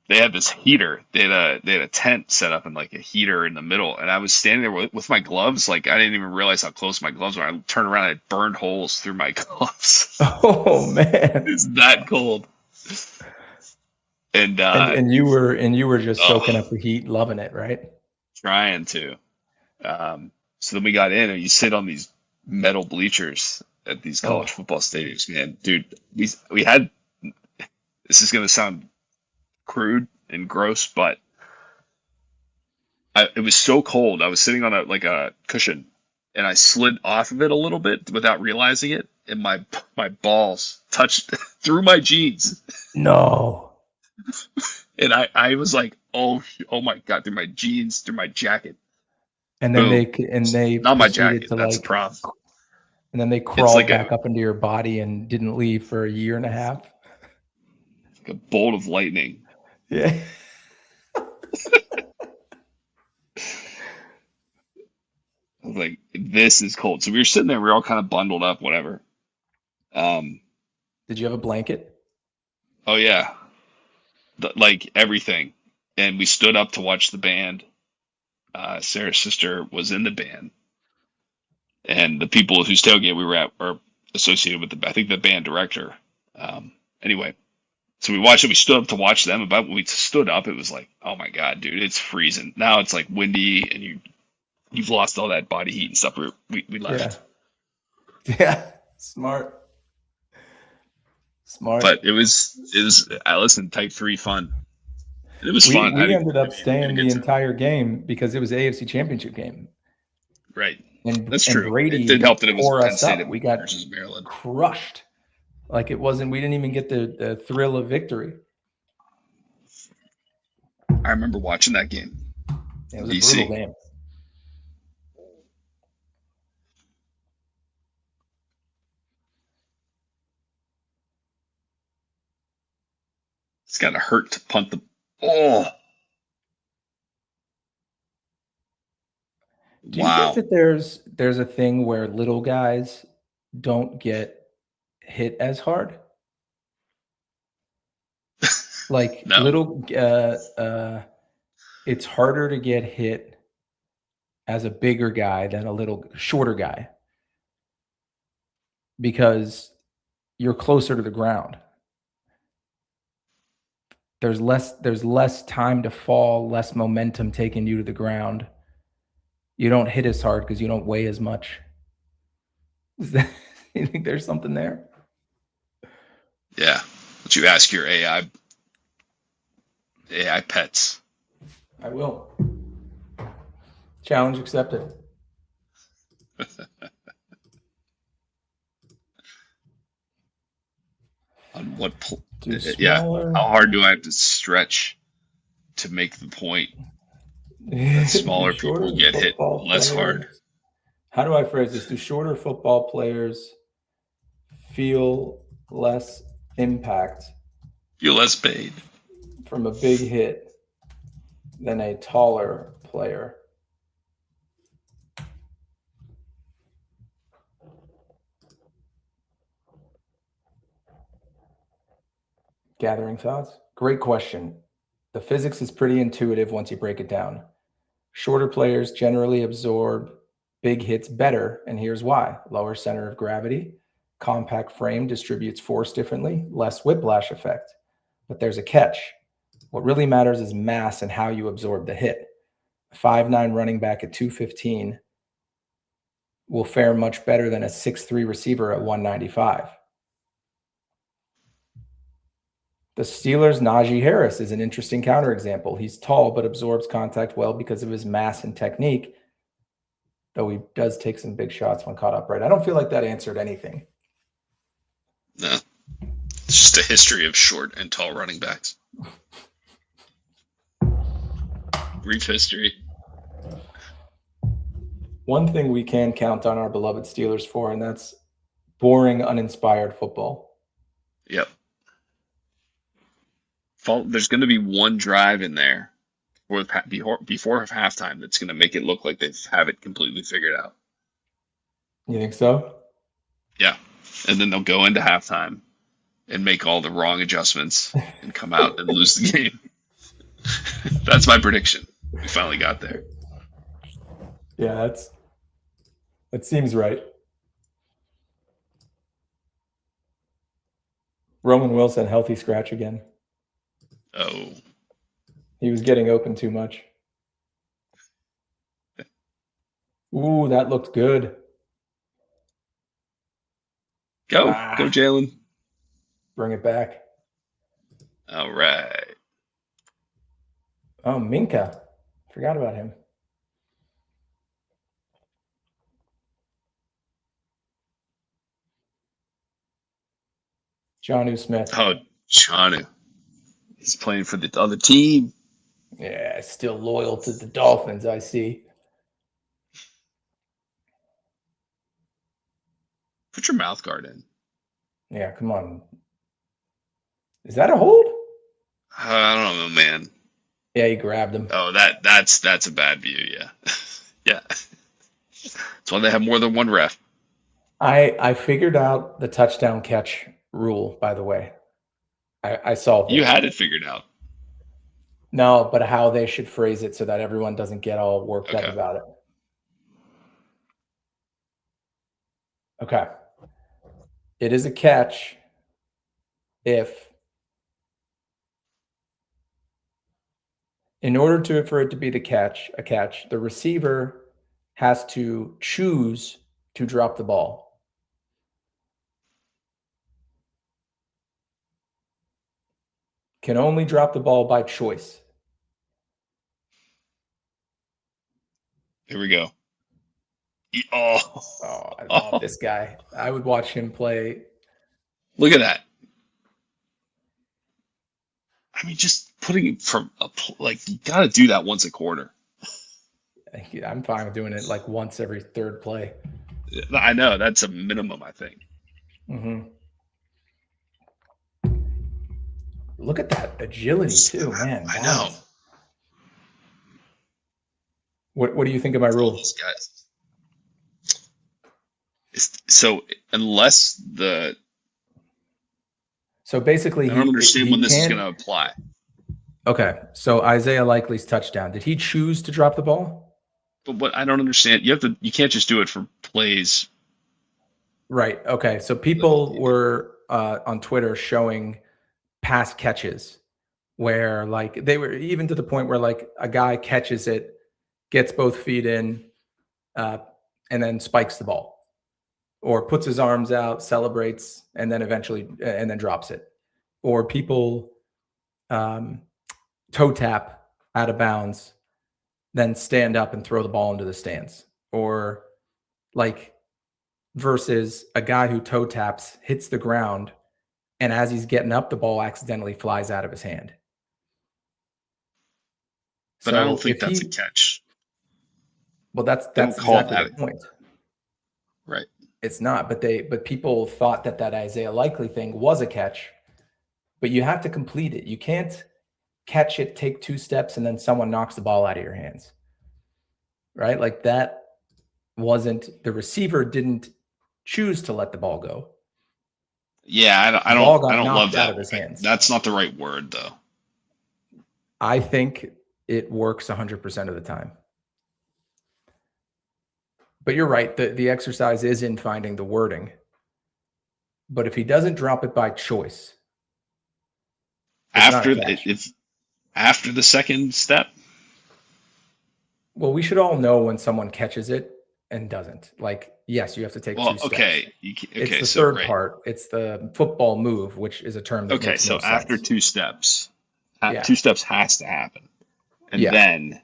they had this heater. They had a tent set up and like a heater in the middle. And I was standing there with my gloves. Like I didn't even realize how close my gloves were. I turned around and I burned holes through my gloves. Oh man, it's that cold. And you were just soaking up the heat, loving it, right? Trying to. So then we got in, and you sit on these metal bleachers at these college football stadiums, man. Dude, we had. This is gonna sound crude and gross, but it was so cold. I was sitting on a cushion, and I slid off of it a little bit without realizing it, and my balls touched through my jeans. No. And I was like, oh my God, through my jeans, through my jacket. And then Boom. they Not my proceeded jacket. to That's the like, problem. and then they It's crawled like back up into your body and didn't leave for a year and a half. a bolt of lightning. Yeah. I was like, this is cold. So we were sitting there, we were all kind of bundled up, whatever. Um, Did you have a blanket? oh yeah, like everything. And we stood up to watch the band. Sarah's sister was in the band, and the people whose tailgate we were at are associated with I think the band director. Anyway, so we watched it. We stood up to watch them. About when we stood up, it was like, oh my God, dude, it's freezing. Now it's like windy, and you've lost all that body heat and stuff. We left. Yeah. Smart. But it was I listened, type 3 fun. And it was fun. We ended up Had a staying good the time. entire game because it was AFC Championship game. Right. And That's and true. Brady It did help that it was tore Penn us State up. We got versus Maryland. crushed. Like it wasn't, we didn't even get the thrill of victory. I remember watching that game. It was DC. a brutal game. It's gotta hurt to punt the oh Do you think wow. that there's a thing where little guys don't get hit as hard? Like No. little it's harder to get hit as a bigger guy than a little shorter guy because you're closer to the ground. There's less time to fall, less momentum taking you to the ground. You don't hit as hard because you don't weigh as much. Is that, you think there's something there? Yeah. But you ask your AI pets. I will. Challenge accepted. On what Yeah. how hard do I have to stretch to make the point that smaller people get hit less hard? How do I phrase this? Do shorter football players feel less impact Feel less pain. from a big hit than a taller player? Gathering thoughts. Great question. The physics is pretty intuitive once you break it down. Shorter players generally absorb big hits better, and here's why. Lower center of gravity, compact frame distributes force differently, less whiplash effect. But there's a catch. What really matters is mass and how you absorb the hit. A 5'9" running back at 215 will fare much better than a 6'3" receiver at 195. The Steelers' Najee Harris is an interesting counterexample. He's tall but absorbs contact well because of his mass and technique, though he does take some big shots when caught upright. I don't feel like that answered anything. No. It's just a history of short and tall running backs. Brief history. One thing we can count on our beloved Steelers for, and that's boring, uninspired football. Yep. There's going to be one drive in there before halftime that's going to make it look like they have it completely figured out. You think so? Yeah. And then they'll go into halftime and make all the wrong adjustments and come out and lose the game. That's my prediction. We finally got there. Yeah, that seems right. Roman Wilson, healthy scratch again. Oh. He was getting open too much. Ooh, that looked good. Go Jalen. Bring it back. All right. Oh, Minka. Forgot about him. Jonnu Smith. Oh, Chanu. He's playing for the other team. Yeah, still loyal to the Dolphins, I see. Put your mouth guard in. Yeah, come on. Is that a hold? I don't know, man. Yeah, he grabbed him. Oh, that's a bad view. Yeah, yeah. That's why they have more than one ref. I figured out the touchdown catch rule, by the way. I solved it. You had it figured out. No, but how they should phrase it so that everyone doesn't get all worked up Okay. about it. Okay. It is a catch if, in order for it to be a catch, the receiver has to choose to drop the ball. Can only drop the ball by choice. Here we go. Oh, I love this guy. I would watch him play. Look at that. I mean, just putting it from like you got to do that once a quarter. I'm fine with doing it like once every third play. I know that's a minimum. I think. Mm-hmm. Look at that agility too, man. I know. What do you think of my rule? These guys. So unless So basically, I don't understand when this is going to apply. Okay, so Isaiah Likely's touchdown. Did he choose to drop the ball? But what I don't understand, you can't just do it for plays. Right. Okay. So people were on Twitter showing pass catches where like they were even to the point where like a guy catches it, gets both feet in, and then spikes the ball. Or puts his arms out, celebrates, and then eventually and then drops it. Or people toe tap out of bounds, then stand up and throw the ball into the stands. Or like versus a guy who toe taps, hits the ground, and as he's getting up, the ball accidentally flies out of his hand. But so I don't think that's a catch. Well, that's exactly the point. Right. It's not, but people thought that Isaiah Likely thing was a catch, but you have to complete it. You can't catch it, take 2 steps, and then someone knocks the ball out of your hands, right? Like that wasn't, the receiver didn't choose to let the ball go. Yeah, I don't love that. Out of his hands. That's not the right word, though. I think it works 100% of the time. But you're right. The exercise is in finding the wording. But if he doesn't drop it by choice, after the second step. Well, we should all know when someone catches it and doesn't. Like, yes, you have to take 2 steps. Okay. It's the third part. It's the football move, which is a term that makes no sense. After 2 steps, 2 steps has to happen, and then.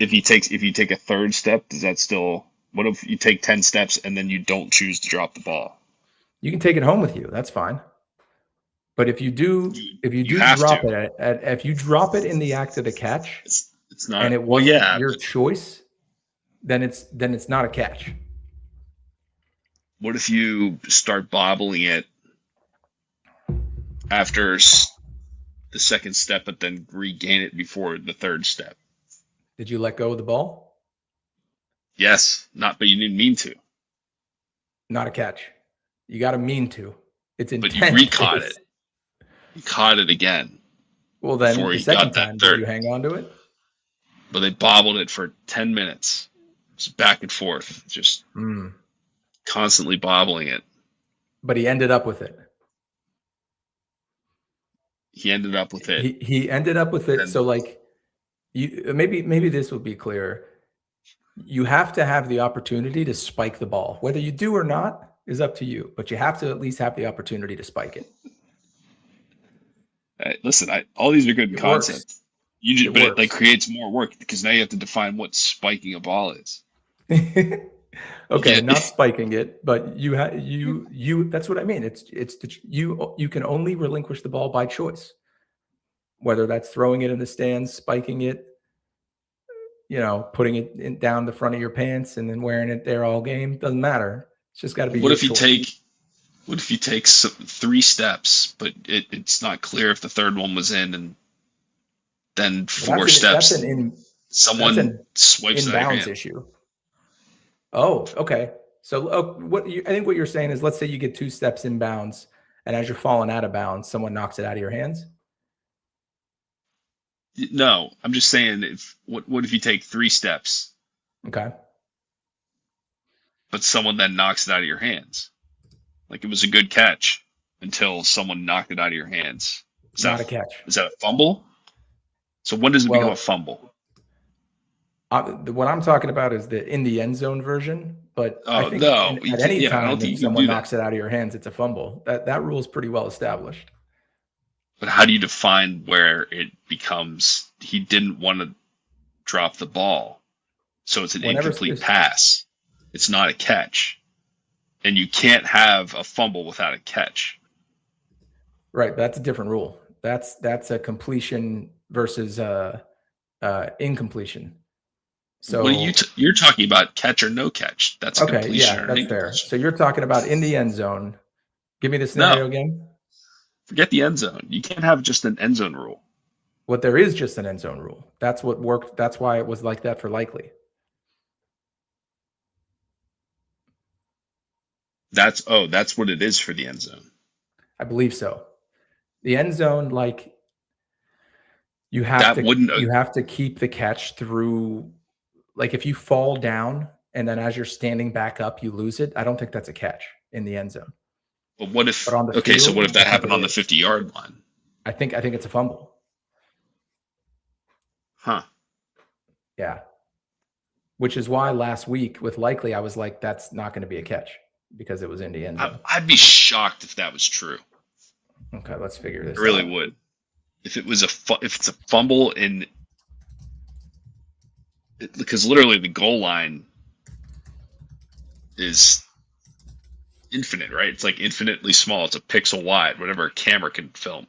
If you take a third step, does that still? What if you take 10 steps and then you don't choose to drop the ball? You can take it home with you. That's fine. But if you do drop it if you drop it in the act of the catch, it's not, and it wasn't your choice, then it's not a catch. What if you start bobbling it after the second step, but then regain it before the third step? Did you let go of the ball? Yes, but you didn't mean to. Not a catch. You got to mean to. It's intent. But you re-caught it. You caught it again. Well, then the second time, did you hang on to it? But they bobbled it for 10 minutes. Just back and forth, just constantly bobbling it. But he ended up with it. He ended up with it. He ended up with it. So like. Maybe this will be clearer. You have to have the opportunity to spike the ball. Whether you do or not is up to you, but you have to at least have the opportunity to spike it. Listen, all these are good concepts. But it creates more work because now you have to define what spiking a ball is. Okay, Yeah. not spiking it, but you that's what I mean. You can only relinquish the ball by choice. Whether that's throwing it in the stands, spiking it, putting it down the front of your pants and then wearing it there all game, doesn't matter. It's just got to be What your if you choice. take 3 steps, but it's not clear if the third one was in, and then 4 steps, and someone swipes it out of your inbounds hand? issue. Oh, okay. So I think what you're saying is, let's say you get 2 steps inbounds, and as you're falling out of bounds, someone knocks it out of your hands. No, I'm just saying, what if you take 3 steps, Okay. but someone then knocks it out of your hands? Like, it was a good catch until someone knocked it out of your hands. Not a catch. Is that a fumble? So when does it become a fumble? What I'm talking about is the in the end zone version, but I think no, at any I don't time think if you can someone do that. knocks it out of your hands, it's a fumble. That rule is pretty well established. But how do you define where it becomes he didn't want to drop the ball, so it's an incomplete pass? It's not a catch, and you can't have a fumble without a catch. Right, that's a different rule. That's a completion versus incompletion. So what are you're talking about catch or no catch? That's okay, completion yeah, or that's fair. So you're talking about in the end zone. Give me the scenario again. Forget the end zone. You can't have just an end zone rule. What there is just an end zone rule. That's what worked. That's why it was like that for Likely. That's what it is for the end zone. I believe so. The end zone, like you have to keep the catch through. Like if you fall down and then as you're standing back up, you lose it. I don't think that's a catch in the end zone. But what if? So what if that happened on the 50-yard line? I think it's a fumble. Huh. Yeah. Which is why last week with Likely, I was like, that's not going to be a catch because it was in the end zone. I'd be shocked if that was true. Okay, let's figure this out. I really would. If it's a fumble because literally the goal line is infinite, right? It's like infinitely small. It's a pixel wide, whatever a camera can film.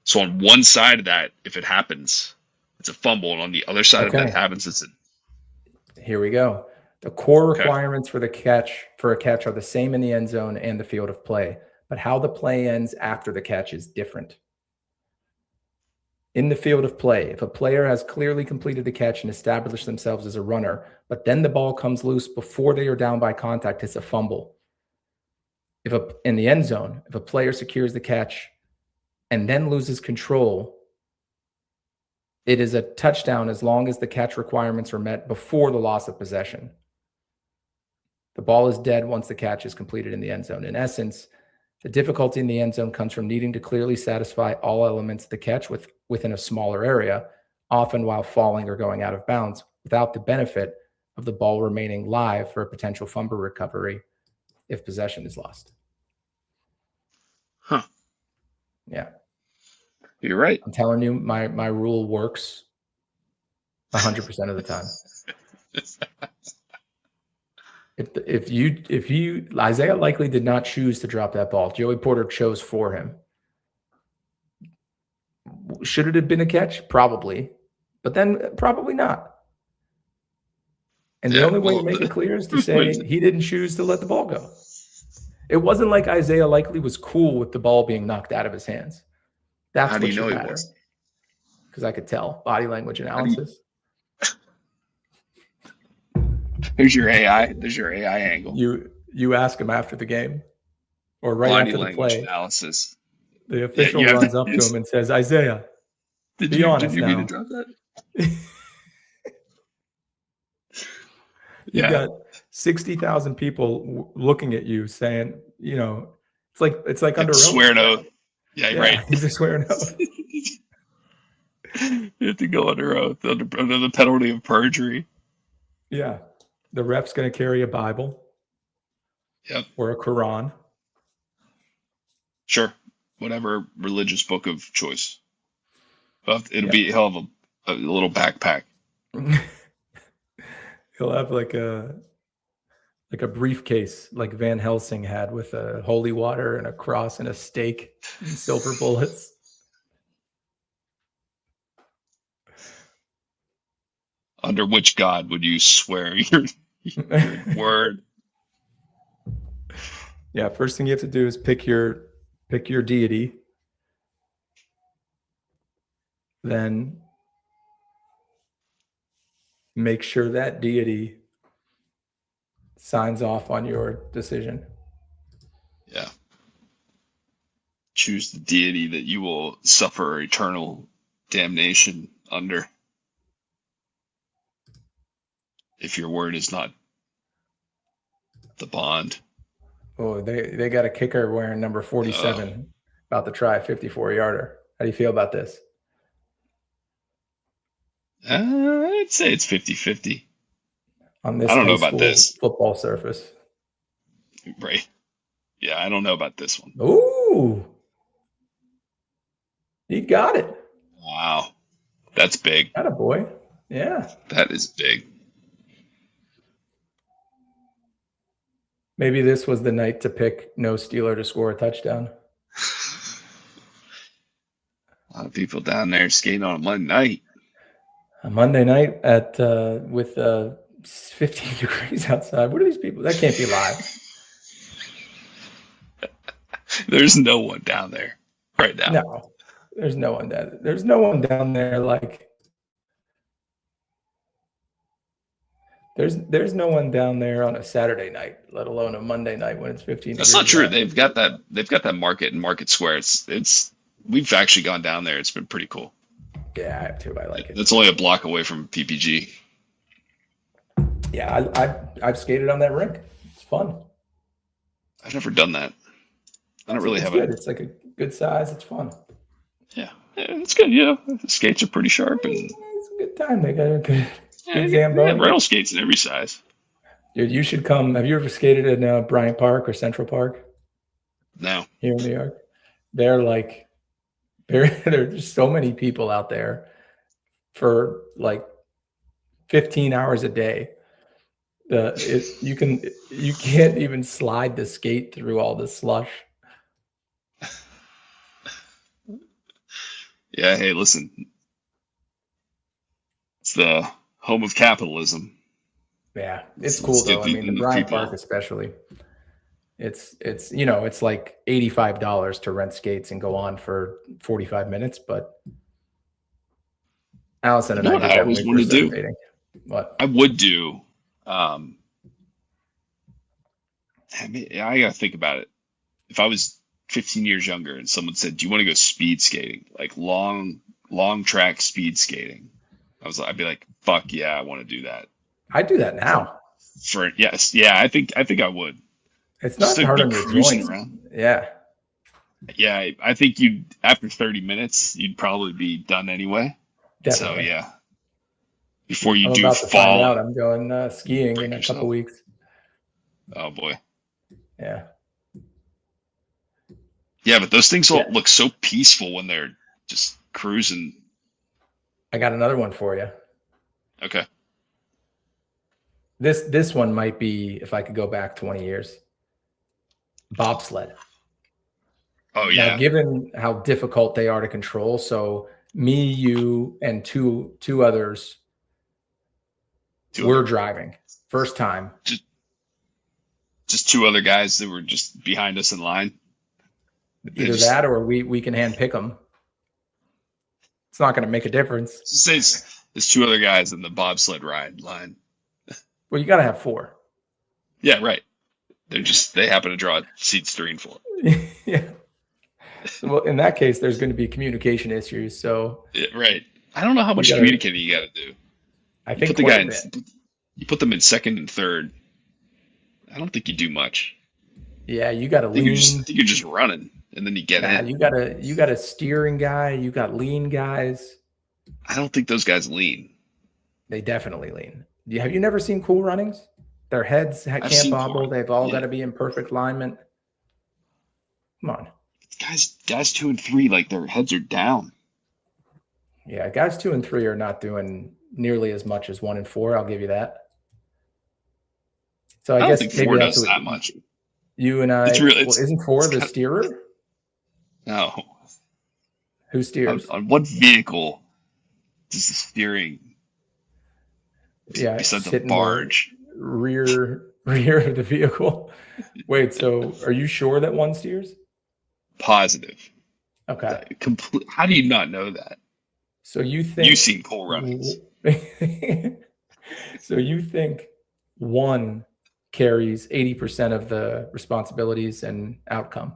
So on one side of that, if it happens, it's a fumble, and on the other side of that happens, it's a. Here we go. The core requirements for a catch are the same in the end zone and the field of play, but how the play ends after the catch is different. In the field of play, if a player has clearly completed the catch and established themselves as a runner, but then the ball comes loose before they are down by contact, it's a fumble. In the end zone, if a player secures the catch and then loses control, it is a touchdown as long as the catch requirements are met before the loss of possession. The ball is dead once the catch is completed in the end zone. In essence, the difficulty in the end zone comes from needing to clearly satisfy all elements of the catch within a smaller area, often while falling or going out of bounds, without the benefit of the ball remaining live for a potential fumble recovery if possession is lost. Huh. Yeah. You're right. I'm telling you, my rule works 100% of the time. If you Isaiah Likely did not choose to drop that ball. Joey Porter chose for him. Should it have been a catch? Probably. But then probably not. And the only way to make it clear is to say he didn't choose to let the ball go. It wasn't like Isaiah Likely was cool with the ball being knocked out of his hands. That's what should matter. Because I could tell. Body language analysis. There's your AI. There's your AI angle. You ask him after the game, or right body after the language play. Analysis. The official runs up to him and says, "Isaiah, did be you honest mean now." to drop that? You got 60,000 people looking at you, saying, it's like under oath. Swear an oath. Yeah, right. He's a swear an oath. You have to go under oath under the penalty of perjury. Yeah. The ref's going to carry a Bible. Yep. Or a Quran. Sure. Whatever religious book of choice. He'll have a little backpack. He'll have like a like a briefcase like Van Helsing had with a holy water and a cross and a stake and silver bullets. Under which god would you swear your word? Yeah, first thing you have to do is pick your deity. Then make sure that deity signs off on your decision. Yeah. Choose the deity that you will suffer eternal damnation under if your word is not the bond. Oh, they got a kicker wearing number 47, about to try a 54-yarder. How do you feel about this? I'd say it's 50-50. On this I don't know high about school this. football surface. Right. Yeah, I don't know about this one. Ooh. He got it. Wow. That's big. Atta boy. Yeah. That is big. Maybe this was the night to pick no Steeler to score a touchdown. A lot of people down there skating on a Monday night. A Monday night at with 15 degrees outside. What are these people? That can't be live. There's no one down there right now. No, there's no one down. There's no one down there like. There's no one down there on a Saturday night, let alone a Monday night when it's 15 That's degrees. not true. out. They've got that market in Market Square. It's we've actually gone down there. It's been pretty cool. Yeah, I have too. I like it. That's only a block away from PPG. Yeah, I've skated on that rink. It's fun. I've never done that. I don't really It's have good. it. It's like a good size. It's fun. Yeah, it's good. Yeah, the skates are pretty sharp and It's a good time. They got a good yeah, Zamboni. rental skates in every size. Dude, you should come. Have you ever skated in Bryant Park or Central Park No, here in New York? They're like, there's so many people out there for like 15 hours a day. You can't even slide the skate through all the slush. yeah. Hey, listen, it's the home of capitalism. Yeah, it's Let's cool though. give I mean, the the Bryant people- Park especially. It's like $85 to rent skates and go on for 45 minutes, but Allison and You know I what did I that always when we wanted first to do? started dating. What? I would do. I gotta think about it. If I was 15 years younger and someone said, "Do you want to go speed skating, like long track speed skating?" I'd be like, "Fuck yeah, I want to do that." I do that now. Yes, yeah, I think I would. It's Just not to hard be on your cruising joints. around. Yeah. Yeah, I think you'd after 30 minutes you'd probably be done anyway. Definitely. So yeah, before you I'm do about to find fall. out. I'm going skiing break in a yourself. couple weeks. Oh boy. Yeah. Yeah, but those things all Yeah. look so peaceful when they're just cruising. I got another one for you. Okay. This one might be, if I could go back 20 years, bobsled. Oh yeah. Now, given how difficult they are to control, so me, you, and two others were driving. First time. Just two other guys that were just behind us in line. Either that or we can hand pick them. It's not going to make a difference. Say it's two other guys in the bobsled ride line. Well, you got to have four. Yeah, right. They happen to draw seats 3 and 4. Yeah. So, well, in that case, there's going to be communication issues. So Yeah, right. I don't know how much gotta- communicating you got to do. I You think put the quite guy a in, bit. you put them in second and third. I don't think you do much. Yeah, you got to I think lean. you're just running, and then you get in. You got a steering guy. You got lean guys. I don't think those guys lean. They definitely lean. Have you never seen Cool Runnings? Their heads can't seen Cool bobble. Runnings, They've all yeah. got to be in perfect alignment. Come on. Guys 2 and 3, like their heads are down. Yeah, guys 2 and 3 are not doing nearly as much as 1 and 4. I'll give you that. So I I don't guess think maybe 4 that's does what that much. you and It's I. real. Well, isn't 4 It's the kind of, steerer? no. Who steers? On what vehicle does the steering Yeah, besides a sit in the barge? rear of the vehicle. Wait, so are you sure that one steers? Positive. Okay. How do you not know that? So you You've think seen Cool Runnings. so you think one carries 80% of the responsibilities and outcome,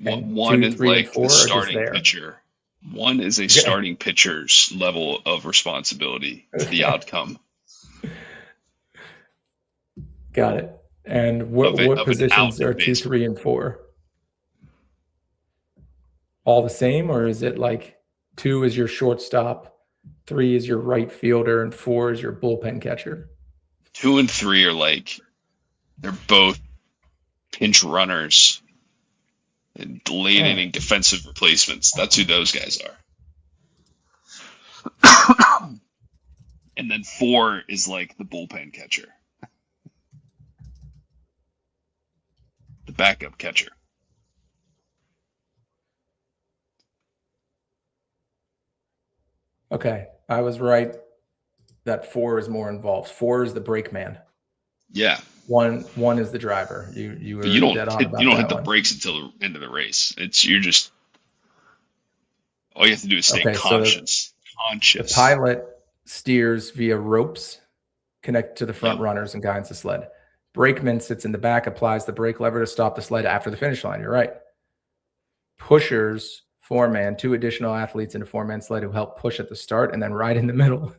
and One 2, is 3, and like the 4 are just starting there. pitcher. One is a Okay. starting pitcher's level of responsibility for the outcome Got it. And of what an out positions in are 2, baseball. 3, and 4? All the same, or is it like 2 is your shortstop, 3 is your right fielder, and 4 is your bullpen catcher? 2 and 3 are like they're both pinch runners and late inning defensive replacements. That's who those guys are. And then 4 is like the bullpen catcher, the backup catcher. Okay, I was right that 4 is more involved. 4 is the brake man. Yeah, One is the driver. You but were dead on about hit that the one. brakes until the end of the race. You're just all you have to do is stay Okay, so conscious. the pilot steers via ropes connected to the front Yep. runners and guides the sled. Brakeman sits in the back, applies the brake lever to stop the sled after the finish line. You're right. Pushers, 4-man, 2 additional athletes in a 4-man sled who help push at the start and then ride in the middle.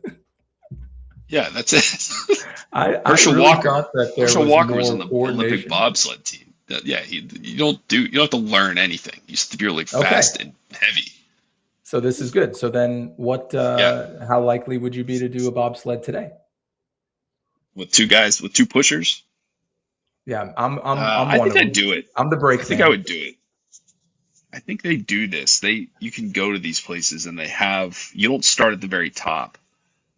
Yeah, that's it. I Herschel really Walker. thought that there Herschel was Walker was more on the Olympic coordination. bobsled team. Yeah, you don't have to learn anything. You just have to be really fast and heavy. So this is good. So then what how likely would you be to do a bobsled today? With 2 guys, with 2 pushers. Yeah, I'm I one think of them. I'd do it. I'm the brake I think man. I would do it. I think they do this. You can go to these places and you don't start at the very top.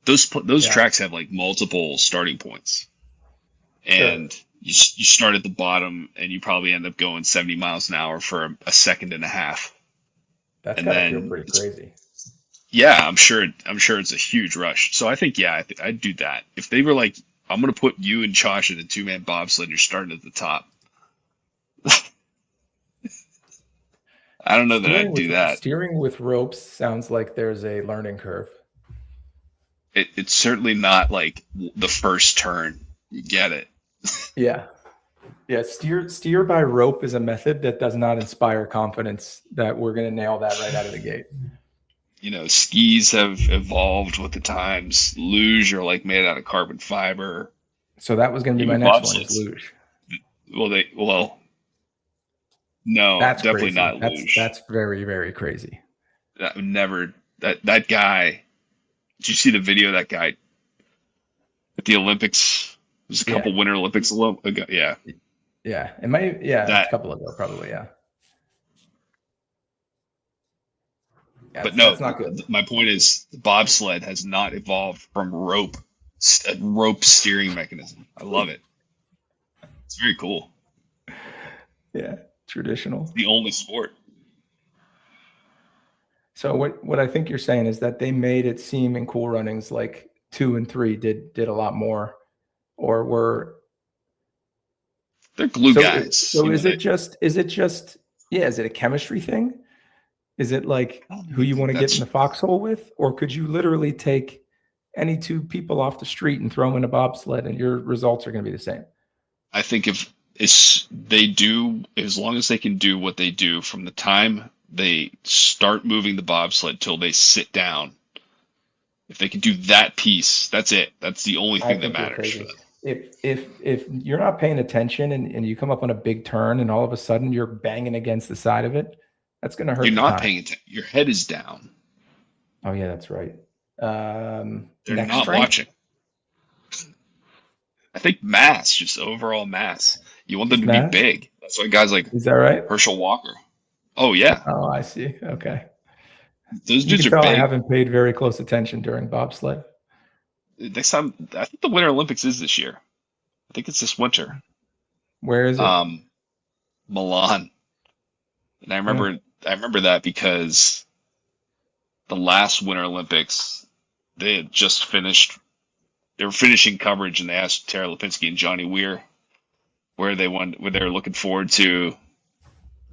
Those tracks have like multiple starting points, and you start at the bottom, and you probably end up going 70 miles an hour for a second and a half. That's And gotta then feel pretty crazy. Yeah, I'm sure it's a huge rush. So I think I'd do that. If they were like, I'm gonna put you and Josh in a 2-man bobsled, and you're starting at the top. I don't know that I'd do that. Steering with ropes sounds like there's a learning curve. It's certainly not like the first turn. You get it. Yeah. Steer by rope is a method that does not inspire confidence that we're going to nail that right out of the gate. Skis have evolved with the times. Luge are like made out of carbon fiber. So that was going to be my next one, is luge. No, that's definitely crazy. not luge. That's very, very crazy. That would never. That guy. Did you see the video of that guy at the Olympics? There's a couple Winter Olympics ago. Yeah. Yeah. It might. Yeah. A couple ago, probably. Yeah. But no, that's not good. My point is, the bobsled has not evolved from a rope steering mechanism. I love it. It's very cool. Yeah, traditional. It's the only sport. So what I think you're saying is that they made it seem in Cool Runnings like 2 and 3 did a lot more, or were they're glue guys. So is it just is it a chemistry thing? Is it like who you want to get in the foxhole with? Or could you literally take any 2 people off the street and throw them in a bobsled and your results are going to be the same? I think if they do, as long as they can do what they do from the time they start moving the bobsled till they sit down, if they can do that piece, that's it. That's the only thing that matters for them. If you're not paying attention and you come up on a big turn and all of a sudden you're banging against the side of it, that's going to hurt. You're not paying attention. Your head is down. Oh yeah, that's right. They're not watching. I think mass, just overall mass. You want them to be big. That's why guys like is that right? Herschel Walker. Oh yeah. Oh, I see. Okay. Those dudes are big. I haven't paid very close attention during bobsled. Next time, I think the Winter Olympics is this year. I think it's this winter. Where is it? Milan. And Hmm. I remember that because the last Winter Olympics, they had just finished. They were finishing coverage, and they asked Tara Lipinski and Johnny Weir where they went, what they were looking forward to.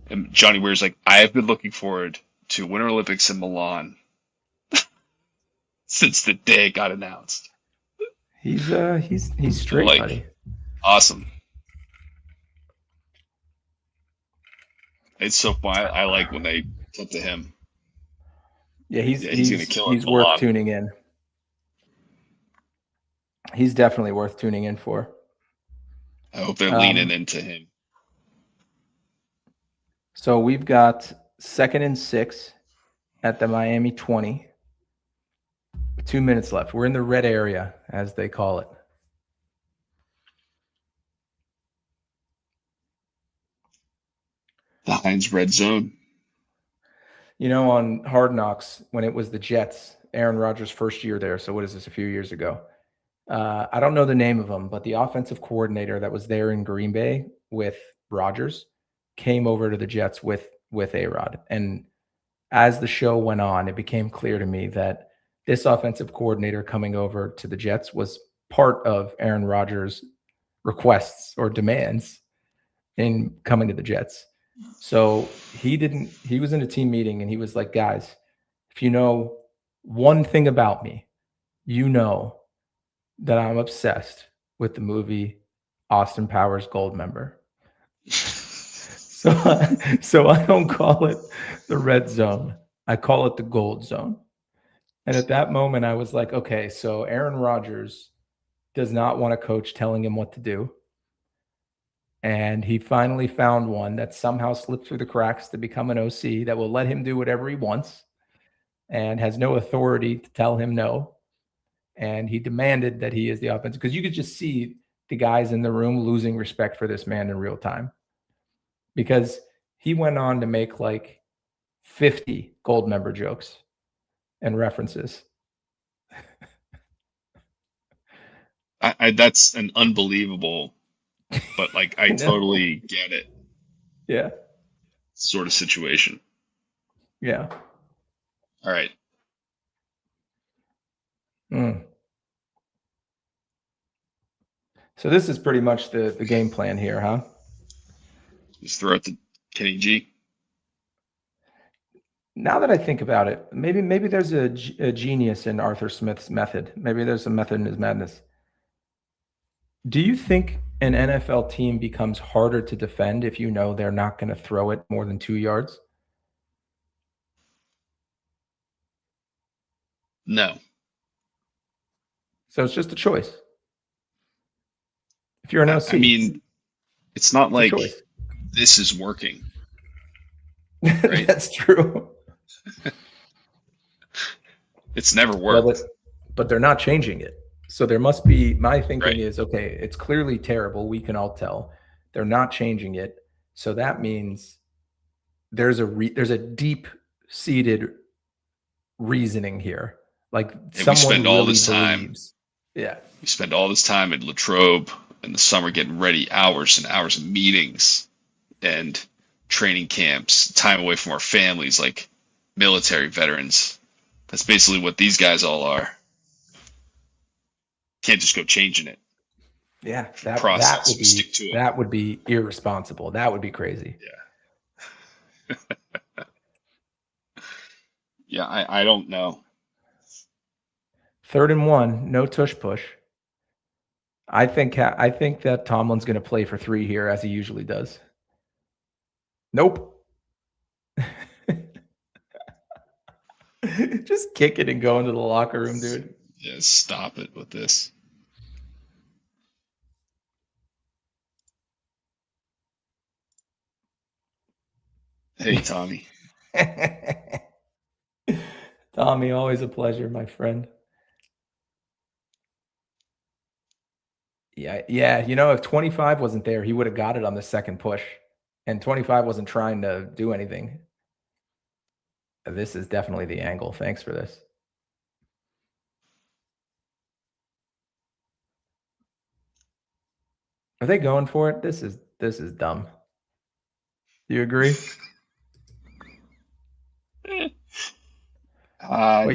And Johnny Weir's like, I have been looking forward to Winter Olympics in Milan since the day it got announced. He's I'm straight, buddy. like, awesome. It's so fun. I like when they cut to him. Yeah, Yeah, he's gonna kill it in he's worth Milan. tuning in. He's definitely worth tuning in for. I hope they're leaning Um, into him. so we've got 2nd and 6 at the Miami 20. 2 minutes left. We're in the red area, as they call it. The Heinz red zone. You know, on Hard Knocks, when it was the Jets, Aaron Rodgers' first year there. So what is this? A few years ago. I don't know the name of him, but the offensive coordinator that was there in Green Bay with Rodgers came over to the Jets with A-Rod. And as the show went on, it became clear to me that this offensive coordinator coming over to the Jets was part of Aaron Rodgers' requests or demands in coming to the Jets. So he was in a team meeting and he was like, guys, if you know one thing about me, you know that I'm obsessed with the movie Austin Powers Goldmember. So I don't call it the red zone. I call it the gold zone. And at that moment, I was like, okay, so Aaron Rodgers does not want a coach telling him what to do. And he finally found one that somehow slipped through the cracks to become an OC that will let him do whatever he wants and has no authority to tell him no. And he demanded that he is the offense because you could just see the guys in the room losing respect for this man in real time because he went on to make like 50 gold member jokes and references. That's an unbelievable, but like I I know. totally get it Yeah. sort of situation. Yeah. All right. Mm. So this is pretty much the game plan here, huh? Just throw it to Kenny G. Now that I think about it, maybe there's a genius in Arthur Smith's method. Maybe there's a method in his madness. Do you think an NFL team becomes harder to defend if you know they're not going to throw it more than 2 yards? No. So it's just a choice. If you're an I OC, mean, it's not it's a like choice. this is working, right? That's true. It's never Well, worked, but they're not changing it. So there must be, my thinking right? is, okay, it's clearly terrible. We can all tell. They're not changing it. So that means there's a deep seated reasoning here. Like And we spend someone all really this time, believes. Yeah. we spend all this time at Latrobe in the summer getting ready, hours and hours of meetings and training camps, time away from our families, like military veterans. That's basically what these guys all are. Can't just go changing it. Yeah, Process. We stick to it. that would be irresponsible. That would be crazy. Yeah, I don't know. 3rd and 1, no tush push. I think that Tomlin's going to play for 3 here as he usually does. Nope. Just kick it and go into the locker room, dude. Yeah, stop it with this. Hey, Tommy. Tommy, always a pleasure, my friend. Yeah. You know, if 25 wasn't there, he would have got it on the second push. And 25 wasn't trying to do anything. This is definitely the angle. Thanks for this. Are they going for it? This is dumb. Do you agree? Wait,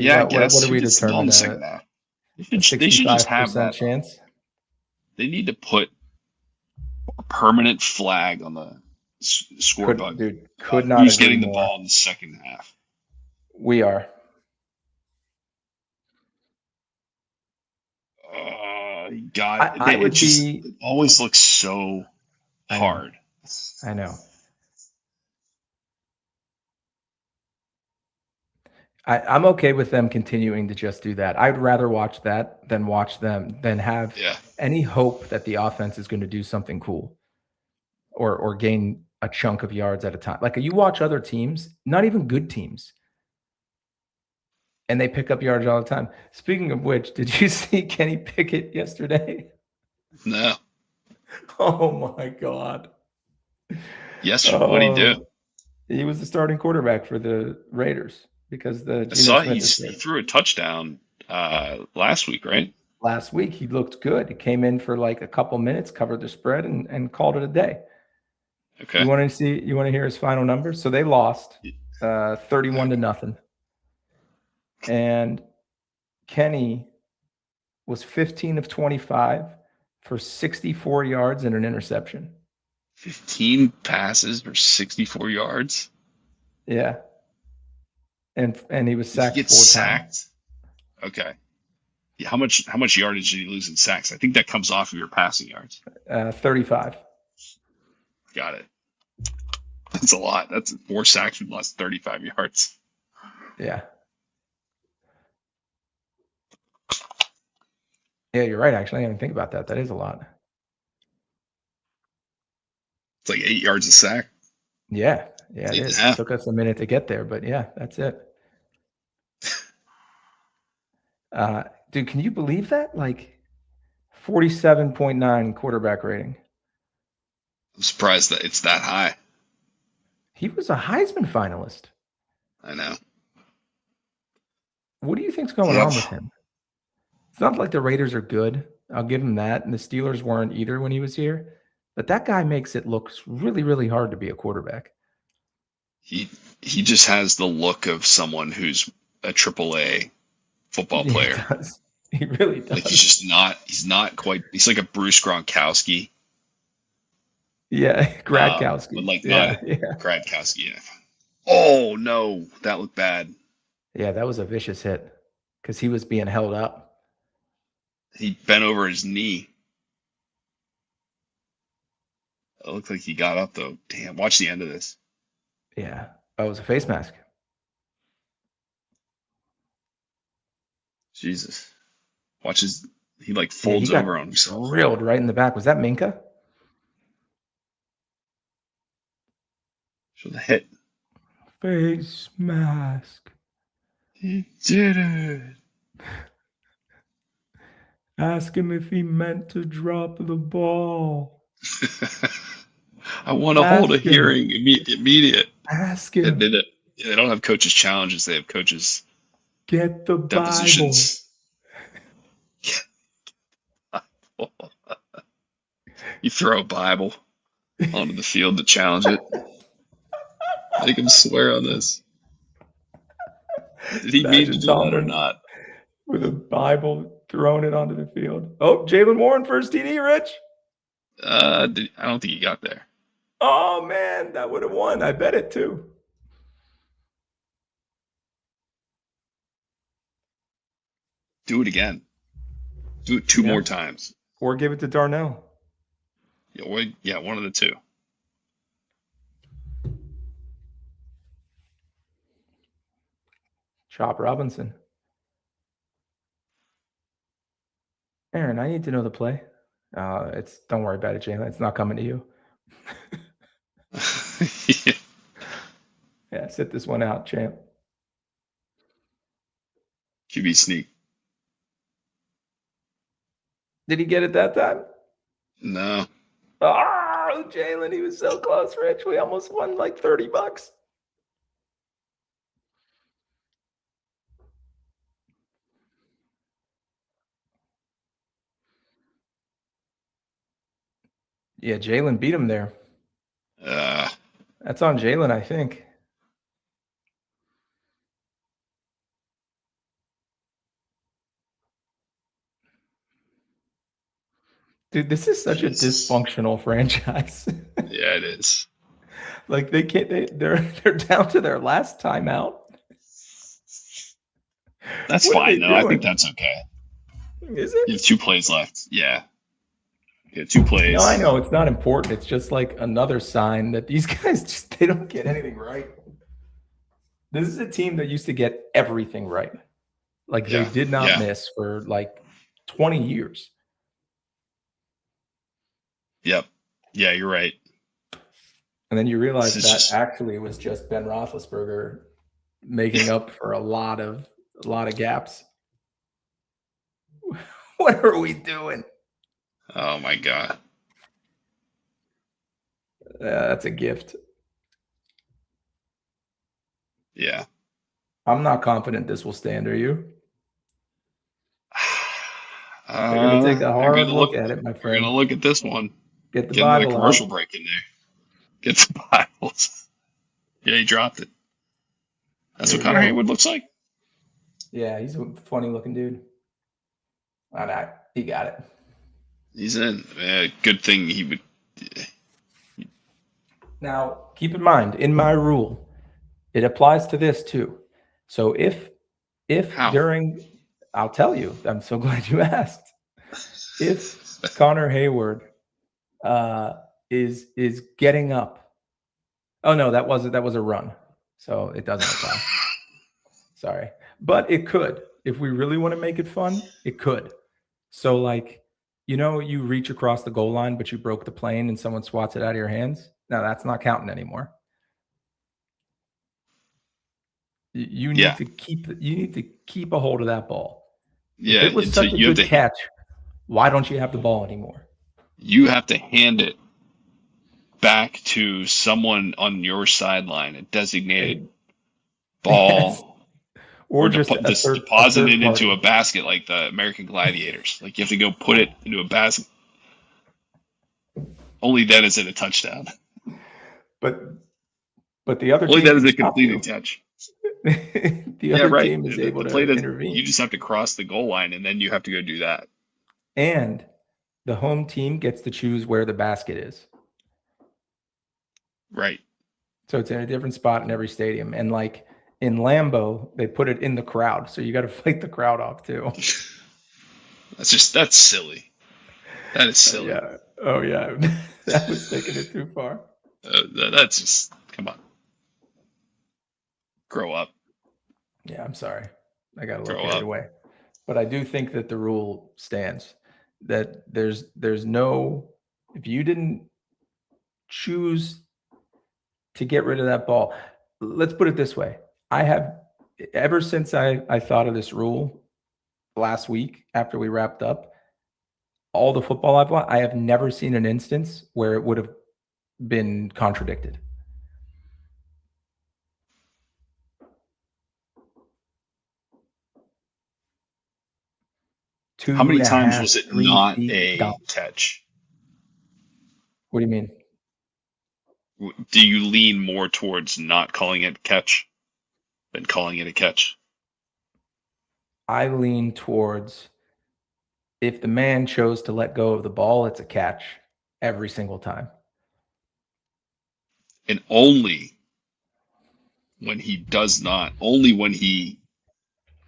Yeah, I what guess. do Who we gets the ball in determine? the second half? A They should just have 65% that. chance? They need to put a permanent flag on the scorebook Could about not who's agree getting the more. ball in the second half. We are. God, I it would just be. it always looks so I know. hard. I know. I'm okay with them continuing to just do that. I'd rather watch that than have Yeah. any hope that the offense is going to do something cool or gain a chunk of yards at a time. Like you watch other teams, not even good teams, and they pick up yards all the time. Speaking of which, did you see Kenny Pickett yesterday? No. Oh my God. Yes. What'd he do? Oh, he was the starting quarterback for the Raiders because the I Geno saw Smith is he hurt. threw a touchdown last week, right? Last week he looked good. He came in for like a couple minutes, covered the spread, and called it a day. Okay. You want to hear his final numbers? So they lost 31 to nothing. And Kenny was 15 of 25 for 64 yards and an interception. 15 passes for 64 yards. Yeah. And he was Did he sacked get 4 times. sacked? Okay. Yeah, how much yardage did he lose in sacks? I think that comes off of your passing yards. 35. Got it. That's a lot. That's 4 sacks with less 35 yards. Yeah. Yeah, you're right. Actually, I didn't even think about that. That is a lot. It's like 8 yards a sack. Yeah. Yeah, it Eight and a is. It half. took us a minute to get there, but yeah, that's it. Dude, can you believe that? Like 47.9 quarterback rating. I'm surprised that it's that high. He was a Heisman finalist. I know. What do you think's going Yep. on with him? It's not like the Raiders are good. I'll give him that. And the Steelers weren't either when he was here. But that guy makes it look really, really hard to be a quarterback. He just has the look of someone who's a AAA football Yeah, he player. does. He really Like does. he's not quite he's like a Bruce Gronkowski. Yeah, But Gradkowski. like not Yeah, yeah. Gradkowski. Yeah. Oh no, that looked bad. Yeah, that was a vicious hit because he was being held up. He bent over his knee. It looked like he got up though. Damn, watch the end of this. Yeah. Oh, it was a face mask. Jesus. Watch his he like Yeah, he folds got over on himself. drilled right in the back. Was that Minka? Show the hit. Face mask. He did it. Ask him if he meant to drop the ball. I want to hold a Ask him. hearing immediate. Ask They, him. they don't have coaches challenges. They have coaches Get the Bible. depositions. You throw a Bible onto the field to challenge it. Make him swear on this. Did he mean to Imagine do that or Tomlin not? with a Bible throwing it onto the field. Oh, Jalen Warren first TD, Rich. I don't think he got there. Oh man, that would have won. I bet it too. Do it again. Do it two Yeah. more times. Or give it to Darnell. Yeah, one of the two. Chop Robinson. Aaron, I need to know the play. Don't worry about it, Jalen. It's not coming to you. Yeah. Yeah, sit this one out, champ. QB sneak. Did he get it that time? No. Oh, Jalen, he was so close, Rich. We almost won like $30. Yeah, Jalen beat him there. Uh, That's on Jalen, I think. Dude, this is such a Jesus. dysfunctional franchise. Yeah, it is. Like they can't. They're down to their last timeout. That's What are fine they though. I think doing? that's okay. Is it? You have 2 plays left. Yeah. You have 2 plays. No, I know it's not important. It's just like another sign that these guys they don't get anything right. This is a team that used to get everything right. Like they Yeah. did not Yeah. miss for like 20 years. Yep. Yeah, you're right. And then you realize This is that just actually was just Ben Roethlisberger making up for a lot of gaps. What are we doing? oh my god. That's a gift. Yeah. I'm not confident this will stand. Are you? You're going to take a You're hard gonna look look. at it, my You're gonna friend. look at this one. Get the Get into the Bible commercial out. break in there. Get the Bibles. Yeah, he dropped it. That's There what you Connor go. Haywood looks like. Yeah, he's a funny looking dude. All right, he got it. He's in. Good thing he would. Now, keep in mind, in my rule, it applies to this too. So if How? during, I'll tell you. I'm so glad you asked. If Connor Hayward is getting up. Oh no, that was a run, so it doesn't apply. Sorry, but it could. If we really want to make it fun, it could. So like, you reach across the goal line, but you broke the plane and someone swats it out of your hands. Now that's not counting anymore. You Yeah. need to keep a hold of that ball. If Yeah. it was So such a good catch, why don't you have the ball anymore? you have to hand it back to someone on your sideline, a designated Yes. ball, Or just a deposit third it into party. a basket like the American Gladiators. Like you have to go put it into a basket. Only then is it a touchdown. But the other Only team then is can it stop completed you. catch. The Yeah, other right. team is able The play to doesn't. You intervene. just have to cross the goal line, and then you have to go do that. And the home team gets to choose where the basket is. Right. So it's in a different spot in every stadium. And like in Lambeau, they put it in the crowd. So you got to fight the crowd off too. That's silly. That is silly. Yeah. Oh yeah. That was taking it too far. That's just come on. Grow up. Yeah, I'm sorry. I got a little Grow carried up. away. But I do think that the rule stands that there's no, if you didn't choose to get rid of that ball. Let's put it this way. I have, ever since I thought of this rule last week after we wrapped up, all the football I've watched, I have never seen an instance where it would have been contradicted. How many times 2.5, was it 3 not feet down. a catch? What do you mean? Do you lean more towards not calling it catch than calling it a catch? I lean towards, if the man chose to let go of the ball, it's a catch every single time. And only when he does not, only when he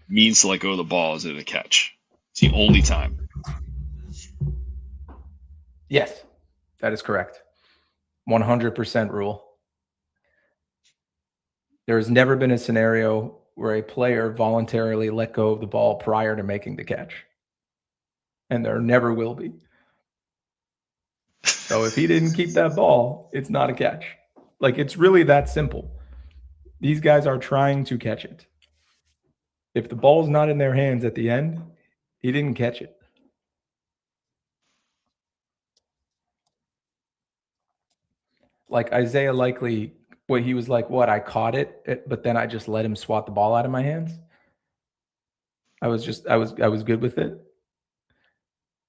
means to let go of the ball is it a catch. It's the only time. Yes, that is correct. 100% rule. There has never been a scenario where a player voluntarily let go of the ball prior to making the catch. And there never will be. So if he didn't keep that ball, it's not a catch. Like, it's really that simple. These guys are trying to catch it. If the ball's not in their hands at the end, he didn't catch it. Like Isaiah Likely, what he was like, what, I caught it, but then I just let him swat the ball out of my hands. I was good with it.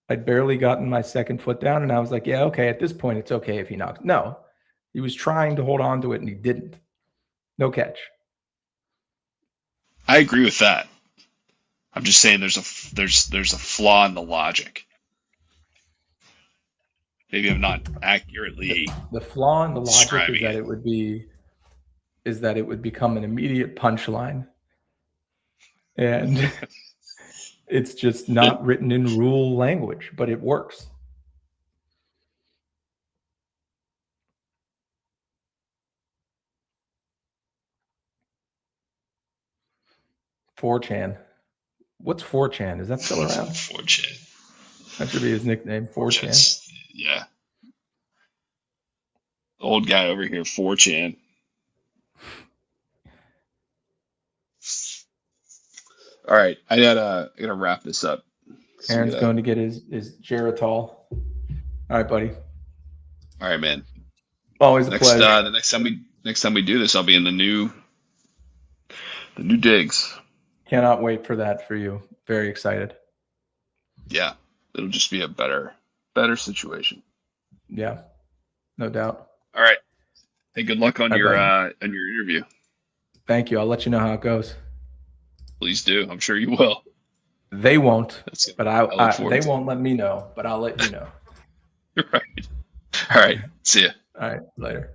I'd barely gotten my second foot down, and I was like, yeah, okay, at this point, it's okay if he knocks. No, he was trying to hold on to it, and he didn't. No catch. I agree with that. I'm just saying there's a flaw in the logic. Maybe I'm not accurately The flaw in the logic describing is that it. it would become an immediate punchline, and it's just not written in rule language, but it works. Four-chan. What's 4chan? Is that still around? 4chan. That should be his nickname, 4chan. Yeah. Old guy over here, 4chan. All right, I gotta wrap this up. So Aaron's going to get his Geritol. All right, buddy. All right, man. Always a pleasure. The next time we do this, I'll be in the new digs. Cannot wait for that for you. Very excited. Yeah, it'll just be a better situation. Yeah, no doubt. All right. Hey, good luck on Bye, your buddy. interview. Thank you. I'll let you know how it goes. Please do. I'm sure you will. They won't, That's good. but they won't let me know, but I'll let you know. Right. All right. See ya. All right, later.